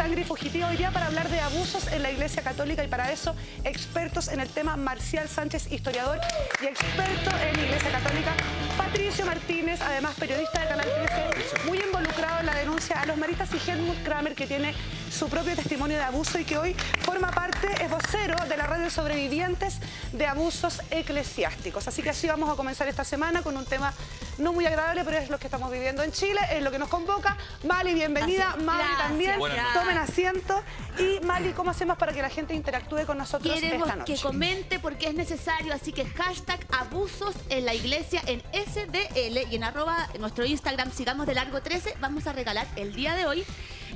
Sangre y Fugitiva hoy día para hablar de abusos en la Iglesia Católica y para eso expertos en el tema Marcial Sánchez, historiador y experto en Iglesia Católica, Patricio Martínez, además periodista de Canal 13, muy involucrado en la denuncia a los maristas, y Helmut Kramer, que tiene su propio testimonio de abuso y que hoy forma parte, es vocero de la red de sobrevivientes de abusos eclesiásticos. Así que así vamos a comenzar esta semana con un tema no muy agradable, pero es lo que estamos viviendo en Chile, es lo que nos convoca. Mali, bienvenida. Mali también. Tomen asiento. Y Mali, ¿cómo hacemos para que la gente interactúe con nosotros esta noche? Que comente porque es necesario, así que hashtag abusos en la iglesia en SDL y en nuestro Instagram, sigamos de largo 13, vamos a regalar el día de hoy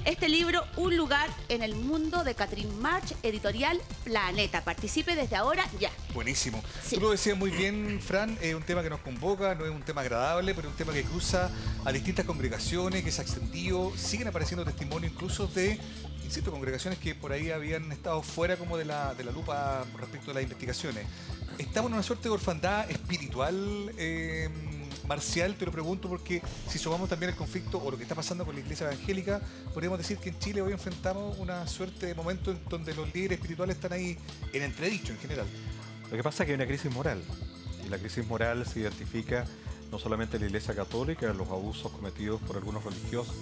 este libro, Un lugar en el mundo, de Catherine March, editorial Planeta. Participe desde ahora ya. Buenísimo. Sí. Tú lo decías muy bien, Fran, es un tema que nos convoca, no es un tema agradable, pero es un tema que cruza a distintas congregaciones, que se ha extendido, siguen apareciendo testimonios incluso de, insisto, congregaciones que por ahí habían estado fuera como de la lupa respecto a las investigaciones. Estamos en una suerte de orfandad espiritual, Marcial, te lo pregunto porque si sumamos también el conflicto o lo que está pasando con la iglesia evangélica, podríamos decir que en Chile hoy enfrentamos una suerte de momento en donde los líderes espirituales están ahí en entredicho en general. Lo que pasa es que hay una crisis moral, y la crisis moral se identifica no solamente en la Iglesia Católica, en los abusos cometidos por algunos religiosos,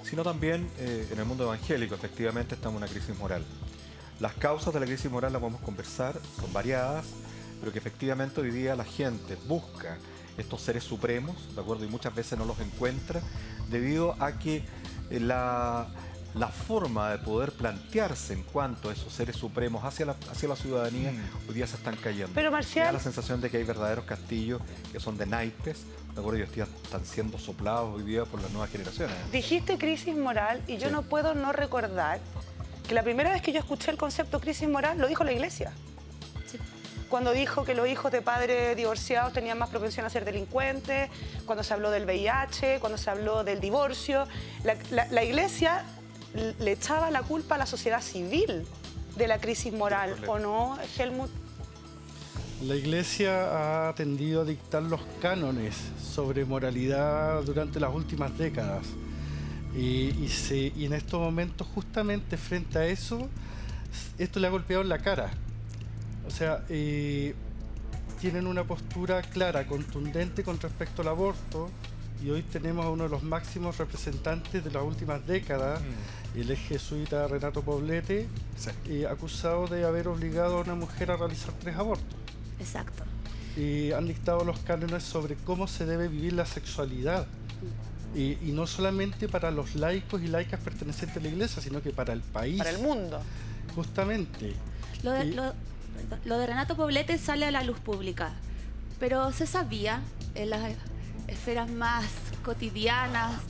sino también en el mundo evangélico. Efectivamente estamos en una crisis moral. Las causas de la crisis moral las podemos conversar, son variadas, pero que efectivamente hoy día la gente busca estos seres supremos, ¿de acuerdo? Y muchas veces no los encuentra debido a que la forma de poder plantearse en cuanto a esos seres supremos hacia la ciudadanía hoy día se están cayendo. Pero Marcial, me da la sensación de que hay verdaderos castillos que son de naipes, ¿de acuerdo? Y están siendo soplados hoy día por las nuevas generaciones. dijiste crisis moral y yo no puedo no recordar que la primera vez que yo escuché el concepto crisis moral lo dijo la iglesia. Cuando dijo que los hijos de padres divorciados tenían más propensión a ser delincuentes, cuando se habló del VIH, cuando se habló del divorcio, la iglesia le echaba la culpa a la sociedad civil de la crisis moral, ¿o no, Helmut? La Iglesia ha tendido a dictar los cánones sobre moralidad durante las últimas décadas. Y en estos momentos, justamente frente a eso, esto le ha golpeado en la cara. O sea, tienen una postura clara, contundente con respecto al aborto, y hoy tenemos a uno de los máximos representantes de las últimas décadas, el ex jesuita Renato Poblete, acusado de haber obligado a una mujer a realizar 3 abortos. Exacto. Y han dictado los cánones sobre cómo se debe vivir la sexualidad. Y no solamente para los laicos y laicas pertenecientes a la iglesia, sino que para el país. Para el mundo. Justamente. Lo de Renato Poblete sale a la luz pública, pero se sabía en las esferas más cotidianas,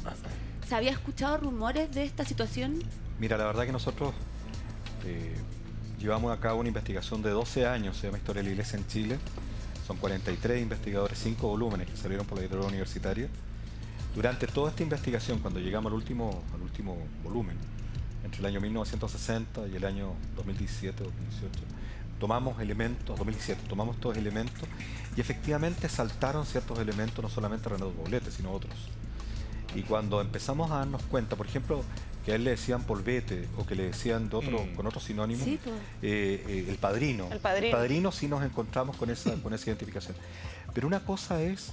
¿se había escuchado rumores de esta situación? Mira, la verdad que nosotros llevamos a cabo una investigación de 12 años, se llama Historia de la Iglesia en Chile. Son 43 investigadores, 5 volúmenes que salieron por la editorial universitaria. Durante toda esta investigación, cuando llegamos al último volumen, entre el año 1960 y el año 2017, 2018, tomamos elementos, 2017, tomamos estos elementos y efectivamente saltaron ciertos elementos, no solamente Renato Poblete, sino otros. Y cuando empezamos a darnos cuenta, por ejemplo, que a él le decían polvete o que le decían de otro, con otros sinónimos, sí, El padrino. El padrino sí nos encontramos con esa identificación. Pero una cosa es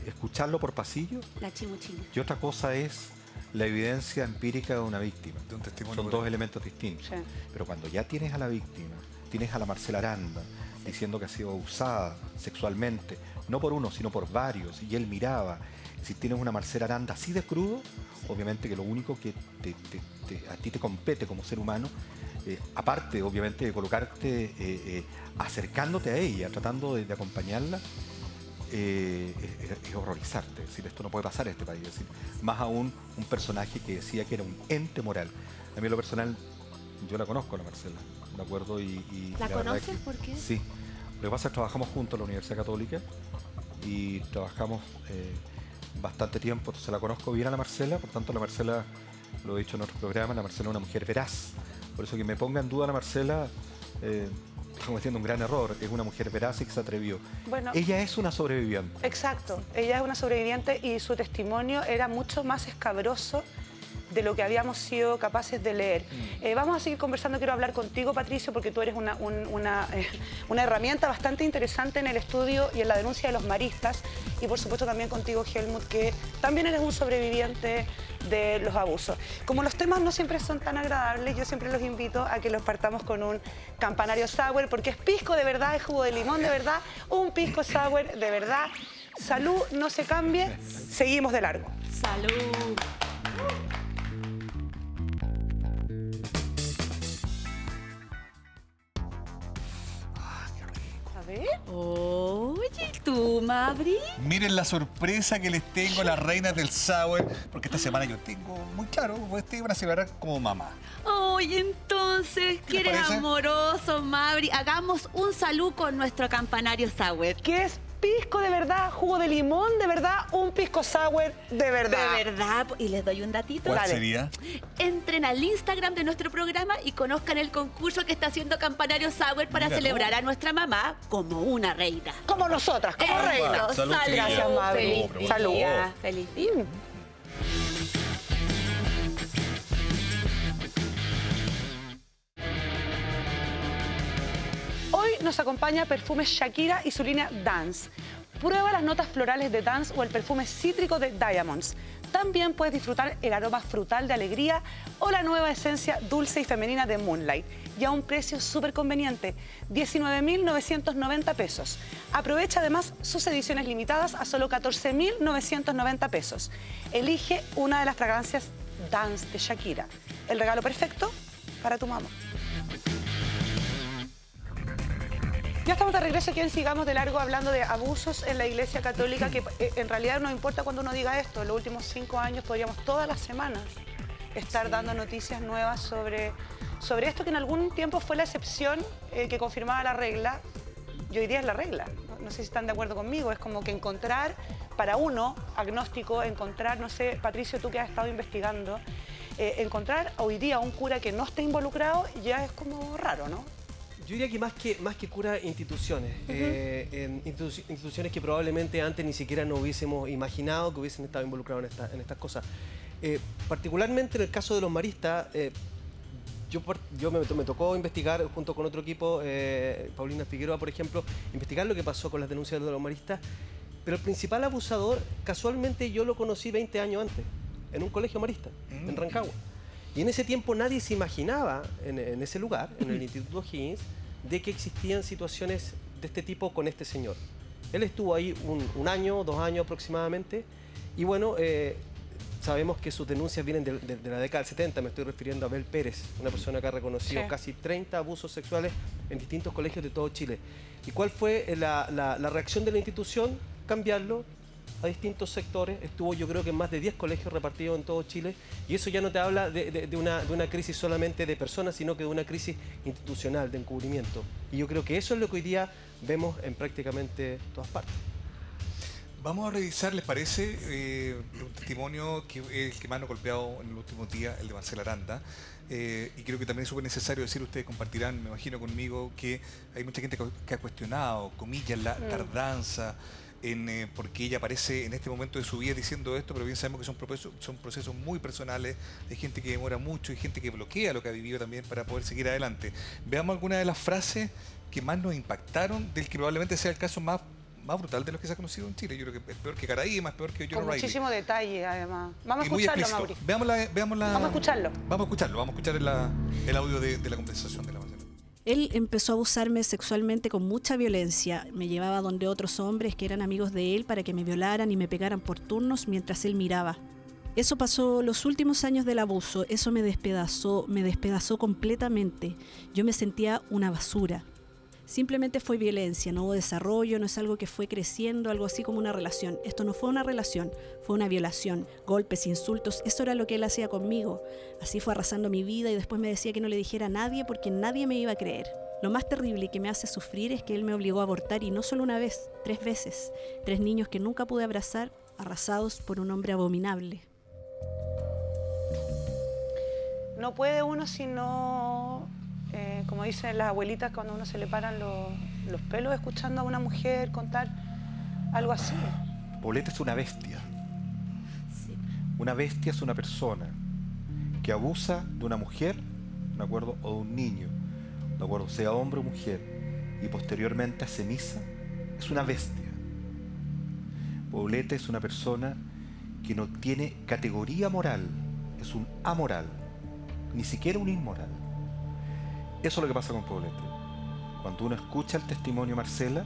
escucharlo por pasillo, La chimuchina. y otra cosa es la evidencia empírica de una víctima. De un testimonio. Son dos elementos distintos. Sí. Pero cuando ya tienes a la víctima, tienes a la Marcela Aranda diciendo que ha sido abusada sexualmente, no por uno, sino por varios, y él miraba, si tienes una Marcela Aranda así de crudo, obviamente que lo único que a ti te compete como ser humano, aparte obviamente de colocarte acercándote a ella, tratando de acompañarla, es horrorizarte. Es decir, esto no puede pasar en este país. Es decir, más aún un personaje que decía que era un ente moral. A mí en lo personal, yo la conozco a la Marcela, ¿de acuerdo? ¿La conoces? ¿Por qué? Sí. Lo que pasa es que trabajamos juntos en la Universidad Católica y trabajamos bastante tiempo, entonces la conozco bien a la Marcela, por tanto la Marcela, lo he dicho en otros programas, la Marcela es una mujer veraz. Por eso que me ponga en duda la Marcela, está cometiendo un gran error. Es una mujer veraz y que se atrevió. Bueno, ella es una sobreviviente. Exacto, ella es una sobreviviente y su testimonio era mucho más escabroso de lo que habíamos sido capaces de leer. Vamos a seguir conversando, quiero hablar contigo, Patricio, porque tú eres una herramienta bastante interesante en el estudio y en la denuncia de los maristas, y por supuesto también contigo, Helmut, que también eres un sobreviviente de los abusos. Como los temas no siempre son tan agradables, yo siempre los invito a que los partamos con un campanario sour, porque es pisco de verdad, es jugo de limón de verdad, un pisco sour de verdad. Salud, no se cambie, seguimos de largo. ¡Salud! A ver. Oye, ¿tú, Mabri? Miren la sorpresa que les tengo a las reinas del sour, porque esta semana yo tengo muy claro, ustedes van a celebrar como mamá. Oye, entonces, ¿Qué que les eres parece? amoroso, Mabri. Hagamos un salud con nuestro campanario sour. ¿Qué es pisco de verdad, jugo de limón de verdad, un pisco sour de verdad? De verdad. Y les doy un datito. ¿Cuál Dale. sería? Entren al Instagram de nuestro programa y conozcan el concurso que está haciendo Campanario Sour para Mira, celebrar a nuestra mamá como una reina. Como nosotras, como Eso, reinas. Salud, salud. Gracias, Mabri. Feliz pero día. salud. Feliz día. Hoy nos acompaña Perfumes Shakira y su línea Dance. Prueba las notas florales de Dance o el perfume cítrico de Diamonds. También puedes disfrutar el aroma frutal de Alegría o la nueva esencia dulce y femenina de Moonlight. Y a un precio súper conveniente, 19.990 pesos. Aprovecha además sus ediciones limitadas a solo 14.990 pesos. Elige una de las fragancias Dance de Shakira. El regalo perfecto para tu mamá. Ya estamos de regreso aquí en Sigamos de Largo hablando de abusos en la Iglesia Católica, que en realidad no importa cuando uno diga esto. En los últimos 5 años podríamos todas las semanas estar dando noticias nuevas sobre esto que en algún tiempo fue la excepción que confirmaba la regla y hoy día es la regla. No sé si están de acuerdo conmigo. Es como que encontrar, para uno, agnóstico, encontrar, no sé, Patricio, tú que has estado investigando, encontrar hoy día un cura que no esté involucrado ya es como raro, ¿no? Yo diría que más que cura, instituciones. Instituciones que probablemente antes ni siquiera nos hubiésemos imaginado que hubiesen estado involucrados en estas cosas. Particularmente en el caso de los maristas, me tocó investigar junto con otro equipo, Paulina Figueroa, por ejemplo, investigar lo que pasó con las denuncias de los maristas. Pero el principal abusador, casualmente yo lo conocí 20 años antes, en un colegio marista, en Rancagua. Y en ese tiempo nadie se imaginaba, en ese lugar, en el Instituto Higgins, de que existían situaciones de este tipo con este señor. Él estuvo ahí un año, 2 años aproximadamente, y bueno, sabemos que sus denuncias vienen de la década del 70, me estoy refiriendo a Abel Pérez, una persona que ha reconocido casi 30 abusos sexuales en distintos colegios de todo Chile. ¿Y cuál fue la reacción de la institución? Cambiarlo a distintos sectores. Estuvo, yo creo que en más de 10 colegios repartidos en todo Chile, y eso ya no te habla de una crisis solamente de personas, sino que de una crisis institucional, de encubrimiento. Y yo creo que eso es lo que hoy día vemos en prácticamente todas partes. Vamos a revisar, ¿les parece? Un testimonio que es el que más nos ha golpeado en el último día, el de Marcela Aranda. Y creo que también es súper necesario decir, ustedes compartirán, me imagino conmigo, que hay mucha gente que ha cuestionado, comillas, la tardanza, porque ella aparece en este momento de su vida diciendo esto, pero bien sabemos que son procesos muy personales, hay gente que demora mucho y gente que bloquea lo que ha vivido también para poder seguir adelante. Veamos algunas de las frases que más nos impactaron, del que probablemente sea el caso más brutal de los que se ha conocido en Chile. Yo creo que es peor que Caraíba, es peor que John Con O'Reilly. muchísimo detalle, además. Vamos a Y muy escucharlo, explícito. Mauri. Vamos a escucharlo. Vamos a escuchar el audio de la conversación de la Marcela. Él empezó a abusarme sexualmente con mucha violencia. Me llevaba donde otros hombres que eran amigos de él para que me violaran y me pegaran por turnos mientras él miraba. Eso pasó los últimos años del abuso. Eso me despedazó completamente. Yo me sentía una basura. Simplemente fue violencia, no hubo desarrollo, no es algo que fue creciendo, algo así como una relación. Esto no fue una relación, fue una violación, golpes, insultos, eso era lo que él hacía conmigo. Así fue arrasando mi vida y después me decía que no le dijera a nadie porque nadie me iba a creer. Lo más terrible y que me hace sufrir es que él me obligó a abortar y no solo una vez, 3 veces. 3 niños que nunca pude abrazar, arrasados por un hombre abominable. No puede uno sino... como dicen las abuelitas, cuando a uno se le paran los pelos escuchando a una mujer contar algo así. Pauleta es una bestia. Sí. Una bestia es una persona. que abusa de una mujer, ¿de acuerdo? O de un niño, ¿de acuerdo? Sea hombre o mujer, y posteriormente hace misa, es una bestia. Poblete es una persona que no tiene categoría moral, es un amoral, ni siquiera un inmoral. Eso es lo que pasa con Poblete. Cuando uno escucha el testimonio de Marcela,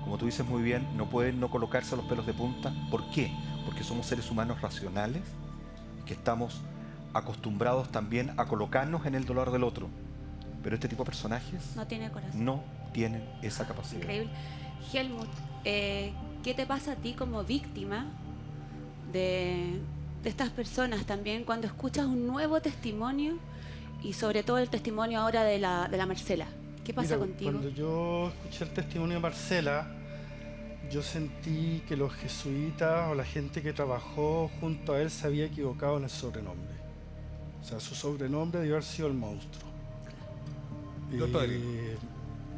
como tú dices muy bien, no pueden no colocarse los pelos de punta. ¿Por qué? Porque somos seres humanos racionales, que estamos acostumbrados también a colocarnos en el dolor del otro. Pero este tipo de personajes No tiene corazón. no tienen esa capacidad. Increíble. Helmut, ¿qué te pasa a ti como víctima de estas personas también cuando escuchas un nuevo testimonio y sobre todo el testimonio ahora de la Marcela? ¿Qué pasa Mira, contigo? Cuando yo escuché el testimonio de Marcela, yo sentí que los jesuitas o la gente que trabajó junto a él se había equivocado en el sobrenombre. O sea, su sobrenombre debió haber sido el monstruo.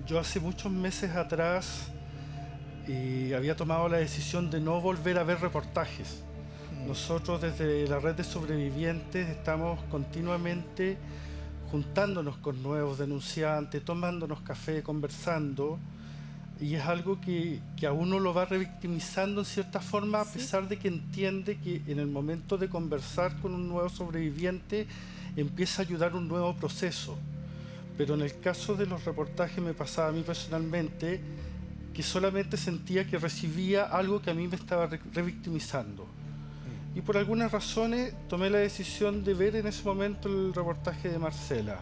Yo hace muchos meses atrás había tomado la decisión de no volver a ver reportajes. Nosotros desde la red de sobrevivientes estamos continuamente juntándonos con nuevos denunciantes, tomándonos café, conversando, y es algo que a uno lo va revictimizando en cierta forma, a pesar de que entiende que en el momento de conversar con un nuevo sobreviviente empieza a ayudar un nuevo proceso. Pero en el caso de los reportajes me pasaba a mí personalmente que solamente sentía que recibía algo que a mí me estaba revictimizando. Y por algunas razones tomé la decisión de ver en ese momento el reportaje de Marcela.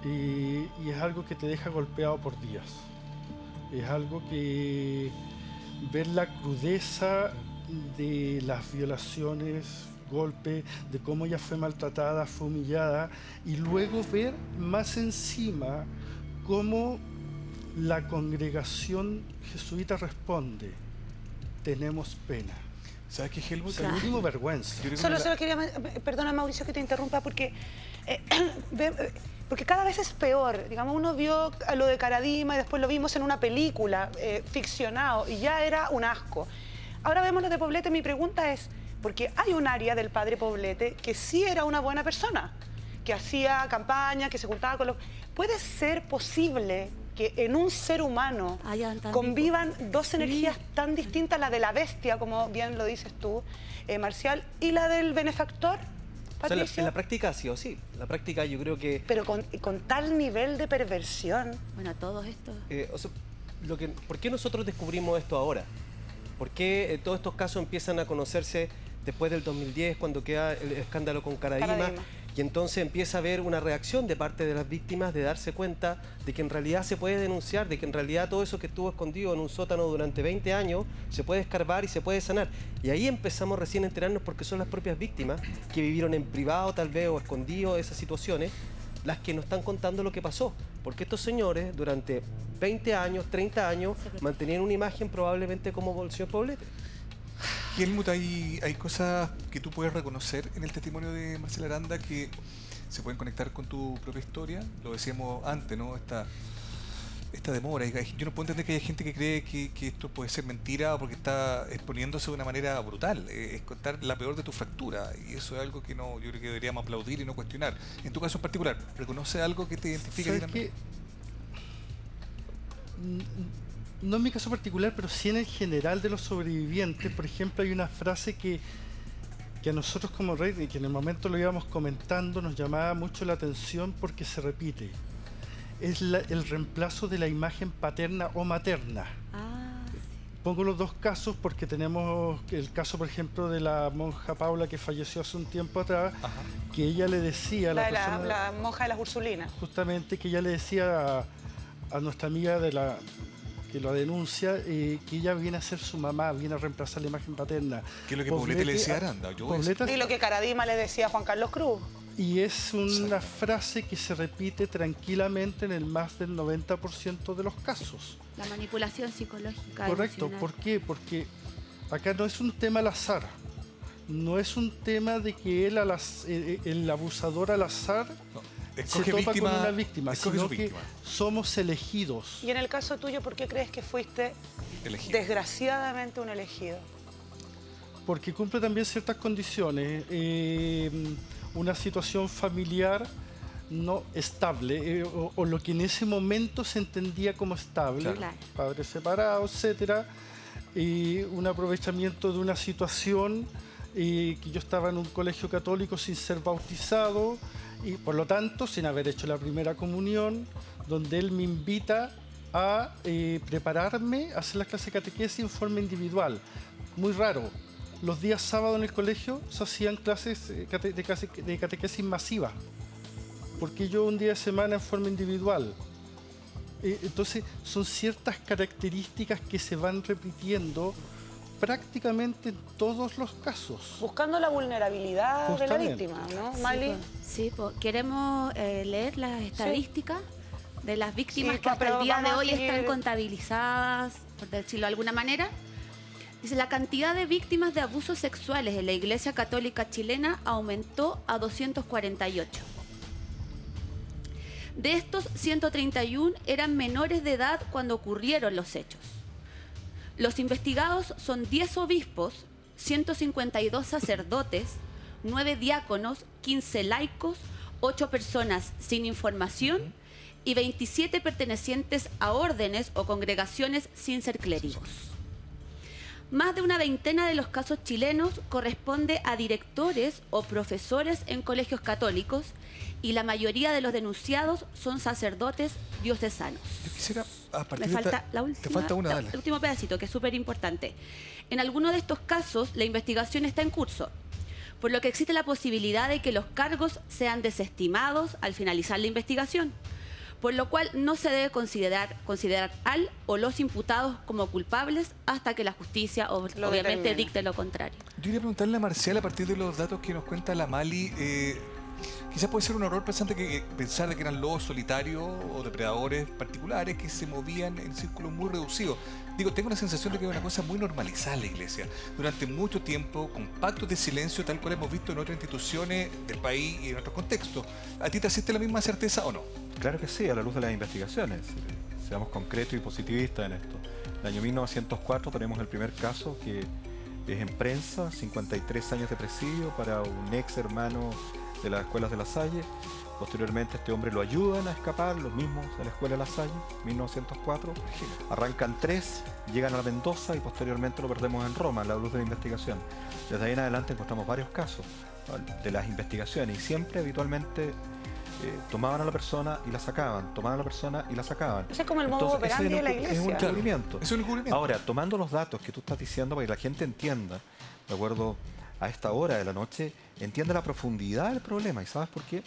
Y es algo que te deja golpeado por días. Es algo que ver la crudeza de las violaciones, golpes, de cómo ella fue maltratada, fue humillada, y luego ver más encima cómo la congregación jesuita responde: tenemos pena. ¿Sabes qué, Helmut? O sea, yo tengo vergüenza. Solo quería, perdona Mauricio que te interrumpa, porque cada vez es peor. Digamos, uno vio a lo de Caradima y después lo vimos en una película, ficcionado, y ya era un asco. Ahora vemos lo de Poblete. Mi pregunta es, porque hay un área del padre Poblete que sí era una buena persona, que hacía campaña, que se juntaba con los... ¿Puede ser posible que en un ser humano convivan dos energías tan distintas, la de la bestia, como bien lo dices tú, Marcial, y la del benefactor, Patricio? O sea, en la práctica sí o sí. En la práctica yo creo que... Pero con tal nivel de perversión. Bueno, todos estos... o sea, ¿por qué nosotros descubrimos esto ahora? ¿Por qué todos estos casos empiezan a conocerse después del 2010, cuando queda el escándalo con Caradima? Y entonces empieza a haber una reacción de parte de las víctimas de darse cuenta de que en realidad se puede denunciar, de que en realidad todo eso que estuvo escondido en un sótano durante 20 años se puede escarbar y se puede sanar. Y ahí empezamos recién a enterarnos, porque son las propias víctimas que vivieron en privado tal vez o escondido esas situaciones, las que nos están contando lo que pasó. Porque estos señores durante 20 años, 30 años, mantenían una imagen probablemente como el señor Poblete. Helmut, hay cosas que tú puedes reconocer en el testimonio de Marcela Aranda que se pueden conectar con tu propia historia. Lo decíamos antes, ¿no? Esta demora. Yo no puedo entender que haya gente que cree que esto puede ser mentira porque está exponiéndose de una manera brutal. Es contar la peor de tu fractura. Y eso es algo que yo creo que deberíamos aplaudir y no cuestionar. En tu caso en particular, ¿reconoce algo que te identifica? ¿Sabes qué? No en mi caso particular, pero sí en el general de los sobrevivientes. Por ejemplo, hay una frase que a nosotros como red, y que en el momento lo íbamos comentando, nos llamaba mucho la atención porque se repite. Es el reemplazo de la imagen paterna o materna. Sí. Pongo los dos casos porque tenemos el caso, por ejemplo, de la monja Paula, que falleció hace un tiempo atrás. Ajá. Que ella le decía a la monja de las Ursulinas. Justamente, que ella le decía a nuestra amiga que lo denuncia, que ella viene a ser su mamá, viene a reemplazar la imagen paterna. ¿Qué es lo que Poblete le decía a Aranda? Y lo que Caradima le decía a Juan Carlos Cruz. Y es una frase que se repite tranquilamente en el más del 90% de los casos. La manipulación psicológica. Correcto. Emocional. ¿Por qué? Porque acá no es un tema al azar. No es un tema de que el abusador al azar se topa con una víctima, sino que somos elegidos. Y en el caso tuyo, ¿por qué crees que fuiste desgraciadamente un elegido? Porque cumple también ciertas condiciones. una situación familiar no estable, o lo que en ese momento se entendía como estable, Claro. padres separados, etcétera, y un aprovechamiento de una situación que yo estaba en un colegio católico sin ser bautizado y por lo tanto sin haber hecho la primera comunión, donde él me invita a prepararme a hacer las clases de catequesis en forma individual. Muy raro. Los días sábados en el colegio se hacían clases de catequesis masiva, porque yo un día de semana en forma individual. Entonces son ciertas características que se van repitiendo prácticamente en todos los casos. Buscando la vulnerabilidad de la Justamente. víctima, ¿no, Mali? Sí, queremos leer las estadísticas de las víctimas Sí, que hasta pero el día de vamos a hoy seguir. están contabilizadas, por decirlo de alguna manera. Dice, la cantidad de víctimas de abusos sexuales en la Iglesia Católica chilena aumentó a 248. De estos, 131 eran menores de edad cuando ocurrieron los hechos. Los investigados son 10 obispos, 152 sacerdotes, 9 diáconos, 15 laicos, 8 personas sin información y 27 pertenecientes a órdenes o congregaciones sin ser clérigos. Más de una veintena de los casos chilenos corresponde a directores o profesores en colegios católicos y la mayoría de los denunciados son sacerdotes diocesanos. Yo quisiera, a partir Me de falta esta- la última, Te falta una, dale. el último pedacito, que es súper importante. En alguno de estos casos, la investigación está en curso, por lo que existe la posibilidad de que los cargos sean desestimados al finalizar la investigación, por lo cual no se debe considerar al o los imputados como culpables hasta que la justicia obviamente determine. dicte lo contrario. Yo quería preguntarle a Marcial, a partir de los datos que nos cuenta la Mali, quizás puede ser un error pensar de que eran lobos solitarios o depredadores particulares que se movían en círculos muy reducidos. Digo, tengo la sensación de que es una cosa muy normalizada en la Iglesia. Durante mucho tiempo, con pactos de silencio, tal cual hemos visto en otras instituciones del país y en otros contextos. ¿A ti te asiste la misma certeza o no? Claro que sí, a la luz de las investigaciones. Seamos concretos y positivistas en esto. En el año 1904 tenemos el primer caso que es en prensa, 53 años de presidio para un ex hermano de las escuelas de La Salle. Posteriormente este hombre lo ayudan a escapar, los mismos de la escuela de La Salle, 1904. Arrancan 3, llegan a Mendoza y posteriormente lo perdemos en Roma, a la luz de la investigación. Desde ahí en adelante encontramos varios casos, ¿no?, de las investigaciones y siempre habitualmente tomaban a la persona y la sacaban, tomaban a la persona y la sacaban. Ese es como el modo Entonces, ese operandi de la Es un Iglesia. encubrimiento. Es un encubrimiento. Ahora, tomando los datos que tú estás diciendo para que la gente entienda, de acuerdo a esta hora de la noche, entienda la profundidad del problema. ¿Y sabes por qué?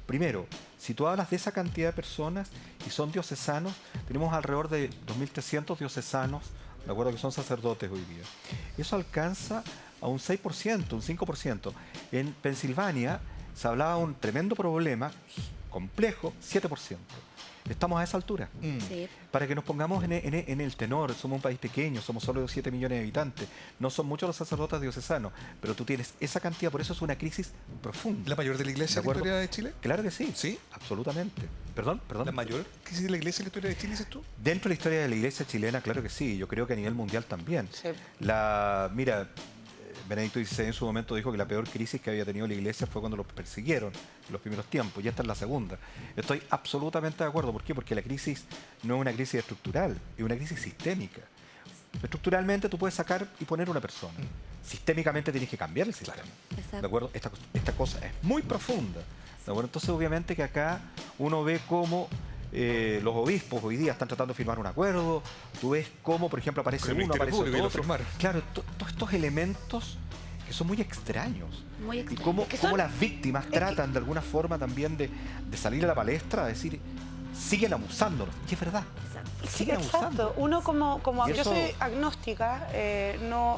Primero, si tú hablas de esa cantidad de personas y son diocesanos, tenemos alrededor de 2.300 diocesanos, de acuerdo que son sacerdotes hoy día. Eso alcanza a un 6%, un 5%. En Pensilvania se hablaba de un tremendo problema complejo, 7%. Estamos a esa altura. Sí. Para que nos pongamos en el tenor, somos un país pequeño, somos solo 7 millones de habitantes, no son muchos los sacerdotes diocesanos, pero tú tienes esa cantidad, por eso es una crisis profunda. ¿La mayor de la Iglesia en la historia de Chile? Claro que sí. ¿Sí? Absolutamente. Perdón. ¿La mayor crisis de la Iglesia en la historia de Chile, dices tú? Dentro de la historia de la Iglesia chilena, claro que sí. Yo creo que a nivel mundial también. Sí. Mira, Benedicto XVI en su momento dijo que la peor crisis que había tenido la Iglesia fue cuando los persiguieron en los primeros tiempos, y esta es la segunda. Estoy absolutamente de acuerdo. ¿Por qué? Porque la crisis no es una crisis estructural, es una crisis sistémica. Estructuralmente tú puedes sacar y poner una persona. Sistémicamente tienes que cambiar el sistema. Exacto. ¿De acuerdo? Esta cosa es muy profunda. ¿De acuerdo? Entonces, obviamente que acá uno ve cómo los obispos hoy día están tratando de firmar un acuerdo. Tú ves cómo, por ejemplo, aparece Con el uno, Ministerio aparece Público y lo otro. firmaron. Claro, todos estos elementos que son muy extraños. Muy Y extraño. cómo, que cómo son- las víctimas tratan de alguna forma también de salir a la palestra, a decir, siguen abusándonos. Y es verdad. Exacto. Siguen abusando. Exacto. Uno como Y yo eso- soy agnóstica,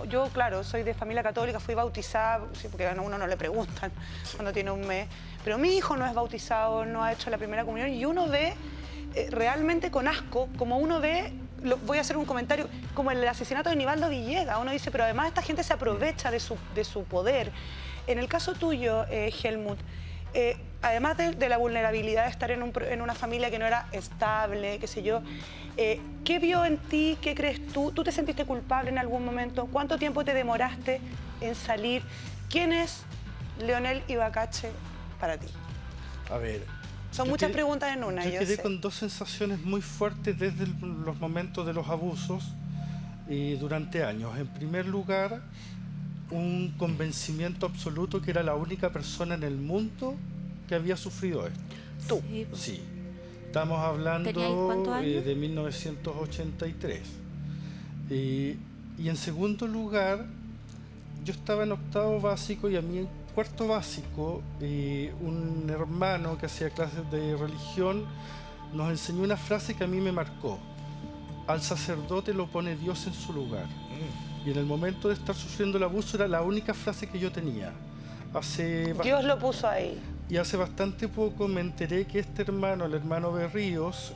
yo claro, soy de familia católica, fui bautizada, sí, porque a uno no le preguntan cuando tiene un mes, pero mi hijo no es bautizado, no ha hecho la primera comunión y uno ve realmente con asco, como uno ve, voy a hacer un comentario, como el asesinato de Nivaldo Villegas, uno dice, pero además esta gente se aprovecha de su poder. En el caso tuyo, Helmut, además de la vulnerabilidad de estar en una familia que no era estable, qué sé yo, ¿qué vio en ti? ¿Qué crees tú? ¿Tú te sentiste culpable en algún momento? ¿Cuánto tiempo te demoraste en salir? ¿Quiénes Leonel Ibacache para ti? A ver. Son muchas preguntas en una, yo quedé sé. con dos sensaciones muy fuertes desde los momentos de los abusos y durante años. En primer lugar, un convencimiento absoluto que era la única persona en el mundo que había sufrido esto. Tú. Sí. Estamos hablando ¿cuántos años? de 1983. Y en segundo lugar, yo estaba en octavo básico y a mí en cuarto básico, un hermano que hacía clases de religión nos enseñó una frase que a mí me marcó. Al sacerdote lo pone Dios en su lugar. Y en el momento de estar sufriendo el abuso era la única frase que yo tenía. Dios lo puso ahí. Y hace bastante poco me enteré que este hermano, el hermano Berríos,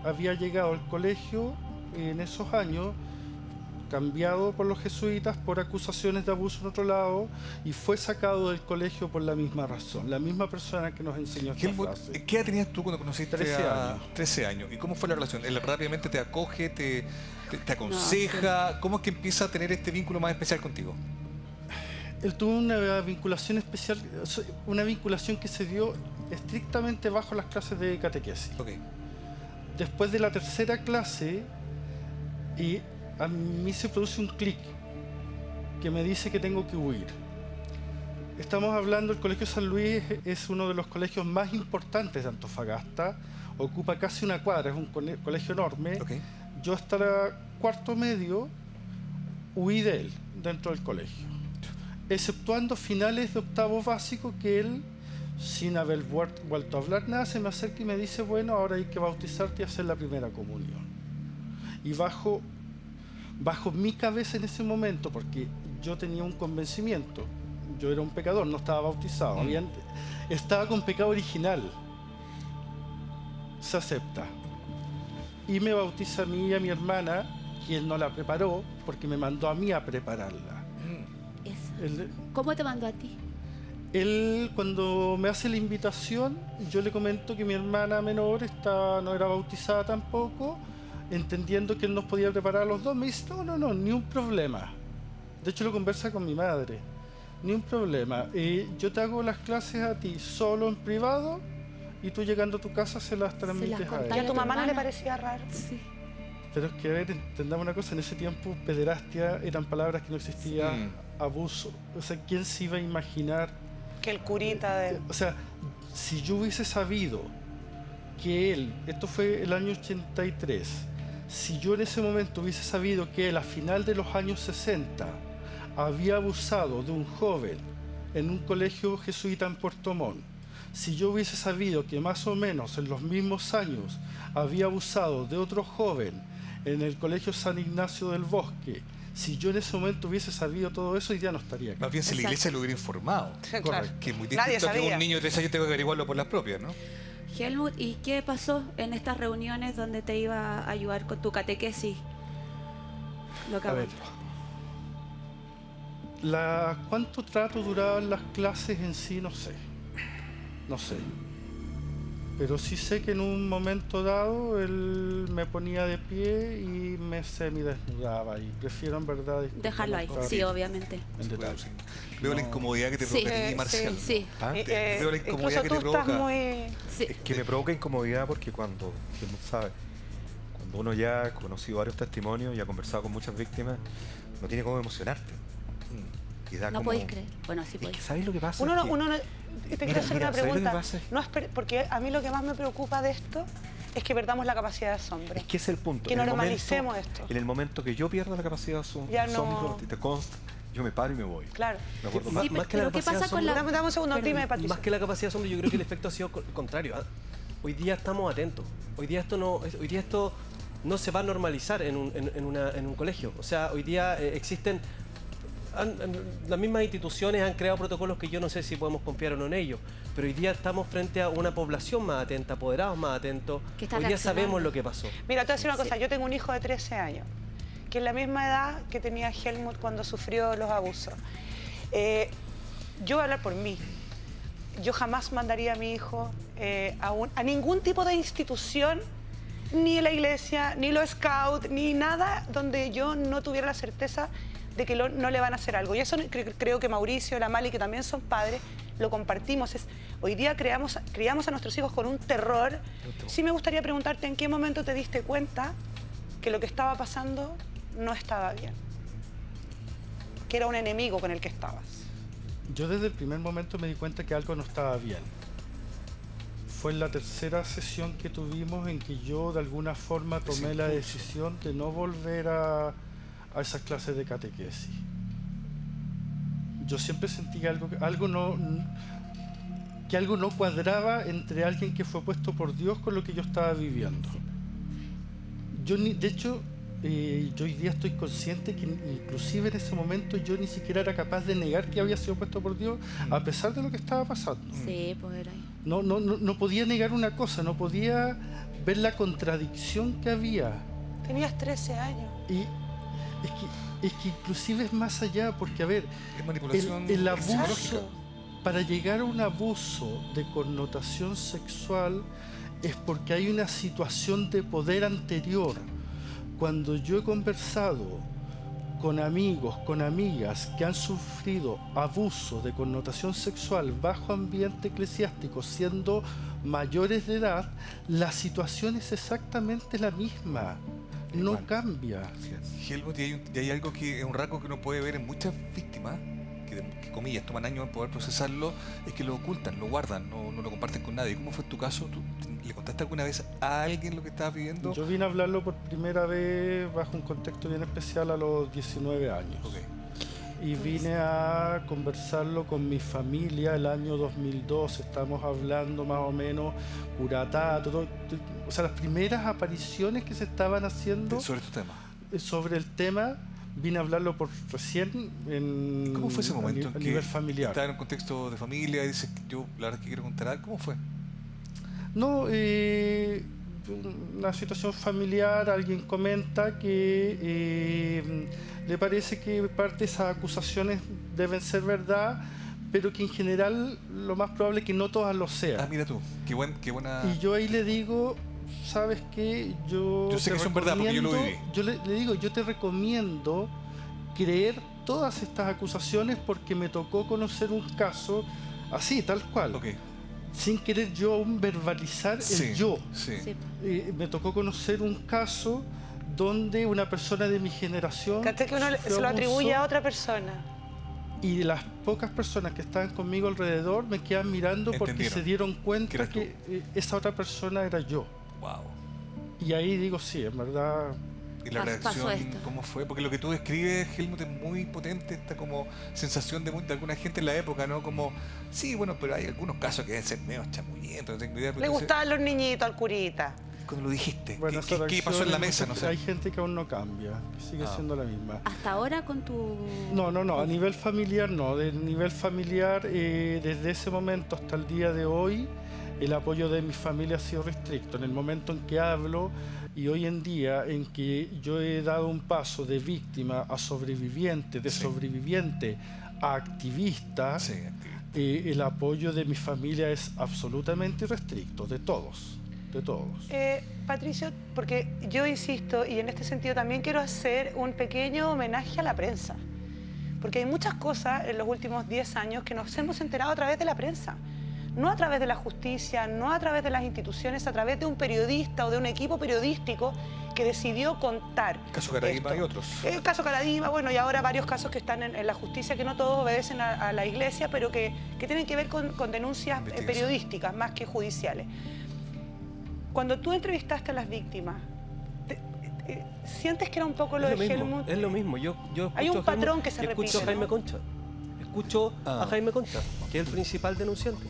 había llegado al colegio en esos años, cambiado por los jesuitas por acusaciones de abuso en otro lado, y fue sacado del colegio por la misma razón, la misma persona que nos enseñó esta frase. ¿Qué edad tenías tú cuando conociste 13 años. 13 años. ¿Y cómo fue la relación? ¿Él rápidamente te acoge, te aconseja? No, sí. ¿Cómo es que empieza a tener este vínculo más especial contigo? Él tuvo una vinculación especial, una vinculación que se dio estrictamente bajo las clases de catequesis. Okay. Después de la tercera clase, y a mí se produce un clic que me dice que tengo que huir. Estamos hablando, el Colegio San Luis es uno de los colegios más importantes de Antofagasta, ocupa casi una cuadra, es un colegio enorme. Okay. Yo hasta cuarto medio huí de él, dentro del colegio, exceptuando finales de octavo básico que él, sin haber vuelto a hablar nada, se me acerca y me dice, bueno, ahora hay que bautizarte y hacer la primera comunión. Y bajo mi cabeza en ese momento, porque yo tenía un convencimiento, yo era un pecador, no estaba bautizado, estaba con pecado original, se acepta. Y me bautiza a mí y a mi hermana, quien no la preparó, porque me mandó a mí a prepararla. ¿Cómo te mandó a ti? Él, cuando me hace la invitación, yo le comento que mi hermana menor no era bautizada tampoco, entendiendo que él nos podía preparar a los dos. Me dice, no, ni un problema. De hecho, lo conversa con mi madre. Ni un problema. Yo te hago las clases a ti solo en privado y tú llegando a tu casa se las transmites a él. ¿Y a tu mamá no le parecía raro? Sí. Pero es que, a ver, entendamos una cosa, en ese tiempo pederastia eran palabras que no existían, abuso. O sea, ¿quién se iba a imaginar? Que el curita de... O sea, si yo hubiese sabido que él, esto fue el año 83, si yo en ese momento hubiese sabido que él a final de los años 60 había abusado de un joven en un colegio jesuita en Puerto Montt, si yo hubiese sabido que más o menos en los mismos años había abusado de otro joven en el colegio San Ignacio del Bosque, si yo en ese momento hubiese sabido todo eso, hoy día no estaría aquí. Más bien si la iglesia lo hubiera informado. Claro. Que es muy distinto que un niño de 3 años tenga que averiguarlo por las propias, ¿no? Helmut, ¿y qué pasó en estas reuniones donde te iba a ayudar con tu catequesis? A ver, ¿cuánto trato duraban las clases en sí? No sé. Pero sí sé que en un momento dado él me ponía de pie y me semidesnudaba, y prefiero en verdad dejarlo ahí, sí, obviamente. Veo la incomodidad que te provoca a ti, Marcial. Sí. Veo la incomodidad que te provoca. Es que me provoca incomodidad porque cuando uno ya ha conocido varios testimonios y ha conversado con muchas víctimas, no tiene cómo emocionarte. Y da no podéis creer. Bueno, sí podéis. ¿Sabéis lo que pasa? Te quiero hacer una pregunta. Porque a mí lo que más me preocupa de esto es que perdamos la capacidad de asombro. Es que es el punto. Que normalicemos esto. En el momento que yo pierda la capacidad de asombro, te consta, yo me paro y me voy. Claro. ¿Me acuerdo? Sí, más que pero ¿qué pasa con la...? Dame un segundo, dime, Patricio. Más que la capacidad de asombro, yo creo que el efecto ha sido contrario. Hoy día estamos atentos. Hoy día esto no se va a normalizar en un colegio. O sea, hoy día existen... las mismas instituciones han creado protocolos que yo no sé si podemos confiar o no en ellos, pero hoy día estamos frente a una población más atenta, apoderados más atentos. Hoy día sabemos lo que pasó. Mira, te voy a decir una cosa, yo tengo un hijo de 13 años, que es la misma edad que tenía Helmut cuando sufrió los abusos. Yo voy a hablar por mí. Yo jamás mandaría a mi hijo a ningún tipo de institución, ni la iglesia, ni los scouts, ni nada donde yo no tuviera la certeza de que no le van a hacer algo. Y eso creo que Mauricio, la Mali, que también son padres, lo compartimos. Hoy día criamos a nuestros hijos con un terror. Sí me gustaría preguntarte en qué momento te diste cuenta que lo que estaba pasando no estaba bien, que era un enemigo con el que estabas. Yo desde el primer momento me di cuenta que algo no estaba bien. Fue en la tercera sesión que tuvimos en que yo de alguna forma tomé la decisión de no volver a esas clases de catequesis. Yo siempre sentí que algo no cuadraba entre alguien que fue puesto por Dios con lo que yo estaba viviendo. De hecho, yo hoy día estoy consciente que inclusive en ese momento yo ni siquiera era capaz de negar que había sido puesto por Dios, a pesar de lo que estaba pasando. Sí, pues era ahí. No podía negar una cosa, no podía ver la contradicción que había. Tenías 13 años. Y es que inclusive es más allá, porque a ver, el abuso, para llegar a un abuso de connotación sexual, es porque hay una situación de poder anterior. Cuando yo he conversado con amigos, con amigas que han sufrido abuso de connotación sexual bajo ambiente eclesiástico, siendo mayores de edad, la situación es exactamente la misma. No cambia. Helmut, y hay algo que es un rasgo que uno puede ver en muchas víctimas, que comillas toman años en poder procesarlo, es que lo ocultan, lo guardan, no lo comparten con nadie. ¿Cómo fue tu caso? ¿Tú le contaste alguna vez a alguien lo que estabas viviendo? Yo vine a hablarlo por primera vez bajo un contexto bien especial a los 19 años. Okay. Y vine a conversarlo con mi familia el año 2002, estamos hablando más o menos Curatá, o sea, las primeras apariciones que se estaban haciendo sobre este tema. Sobre el tema, vine a hablarlo por recién en ¿Cómo fue ese momento a nivel familiar? Estaba en un contexto de familia y dices, yo la verdad es que quiero contar algo. ¿Cómo fue? No, una situación familiar, alguien comenta que le parece que parte de esas acusaciones deben ser verdad, pero que en general lo más probable es que no todas lo sean. Ah, mira tú, qué buena... Y yo ahí le digo, ¿sabes qué? Yo sé que son verdad porque yo lo viví. Yo le digo, yo te recomiendo creer todas estas acusaciones porque me tocó conocer un caso así, tal cual. Okay. Sin querer yo aún verbalizar el yo. Sí. Me tocó conocer un caso donde una persona de mi generación... ¿Cachai que uno se lo atribuye a otra persona? Y las pocas personas que estaban conmigo alrededor me quedan mirando porque se dieron cuenta que esa otra persona era yo. Wow. Y ahí digo, sí, en verdad... ¿Y la reacción cómo fue? Porque lo que tú describes, Helmut, es muy potente, esta como sensación de alguna gente en la época, ¿no? Como, sí, bueno, pero hay algunos casos que deben ser medio chamullentos, no tengo idea. Le gustaban los niñitos al curita. Cuando lo dijiste, bueno, ¿qué pasó en la mesa? No sé. Hay gente que aún no cambia, que sigue siendo la misma. ¿Hasta ahora con tu...? No, a nivel familiar no. Del nivel familiar, desde ese momento hasta el día de hoy, el apoyo de mi familia ha sido restricto. En el momento en que hablo y hoy en día en que yo he dado un paso de víctima a sobreviviente, de sobreviviente a activista, el apoyo de mi familia es absolutamente irrestricto, de todos. Patricio, porque yo insisto, y en este sentido también quiero hacer un pequeño homenaje a la prensa, porque hay muchas cosas en los últimos 10 años que nos hemos enterado a través de la prensa, no a través de la justicia, no a través de las instituciones, a través de un periodista o de un equipo periodístico que decidió contar. El caso Caradima y otros. El caso Caradima, bueno, y ahora varios casos que están en la justicia, que no todos obedecen a la iglesia, pero que tienen que ver con denuncias periodísticas más que judiciales. Cuando tú entrevistaste a las víctimas, ¿sientes que era un poco lo de Helmut? Es lo mismo. Yo hay un patrón que se repite. Escucho a Jaime Concha. Escucho a Jaime Concha, que es el principal denunciante.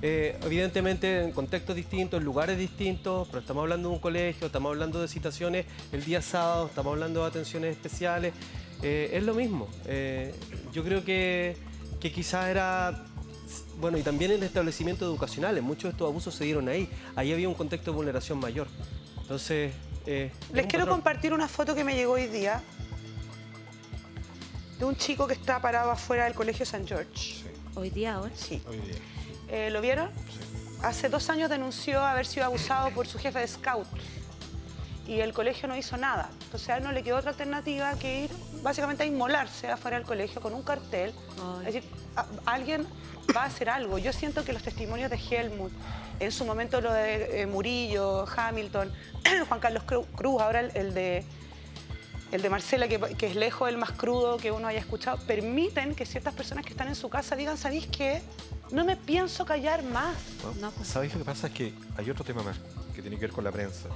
Evidentemente en contextos distintos, en lugares distintos, pero estamos hablando de un colegio, estamos hablando de citaciones el día sábado, estamos hablando de atenciones especiales. Es lo mismo. Yo creo que quizás era... Bueno, y también en establecimientos educacionales, muchos de estos abusos se dieron ahí. Ahí había un contexto de vulneración mayor. Entonces... Les quiero compartir una foto que me llegó hoy día de un chico que está parado afuera del Colegio San George. Sí. ¿Hoy día ahora? Sí. Hoy día. ¿Lo vieron? Sí. Hace 2 años denunció haber sido abusado por su jefe de scout y el colegio no hizo nada. Entonces a él no le quedó otra alternativa que ir básicamente a inmolarse afuera del colegio con un cartel. Es decir, alguien va a hacer algo. Yo siento que los testimonios de Helmut, en su momento lo de Murillo, Hamilton, Juan Carlos Cruz, ahora el de Marcela, que es lejos el más crudo que uno haya escuchado, permiten que ciertas personas que están en su casa digan, ¿sabéis qué? No me pienso callar más. ¿No? ¿Sabéis lo que pasa? Es que hay otro tema más que tiene que ver con la prensa.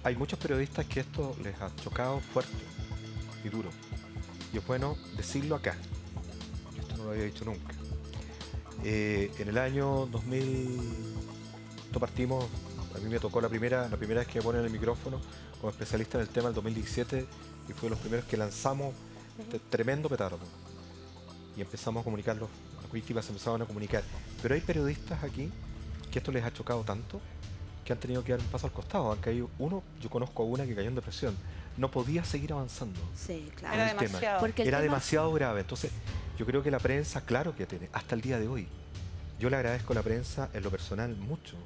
Hay muchos periodistas que esto les ha chocado fuerte y duro. Y es bueno decirlo acá. Esto no lo había dicho nunca. En el año 2000, partimos, a mí me tocó la primera vez que me ponen el micrófono como especialista en el tema, el 2017, y fue de los primeros que lanzamos este tremendo petardo. Y empezamos a comunicarlo, las víctimas empezaron a comunicar. Pero hay periodistas aquí que esto les ha chocado tanto que han tenido que dar un paso al costado. Han caído yo conozco a una que cayó en depresión. No podía seguir avanzando. Sí, claro. Era demasiado. Era demasiado grave. Entonces, yo creo que la prensa, claro que tiene, hasta el día de hoy. Yo le agradezco a la prensa en lo personal mucho,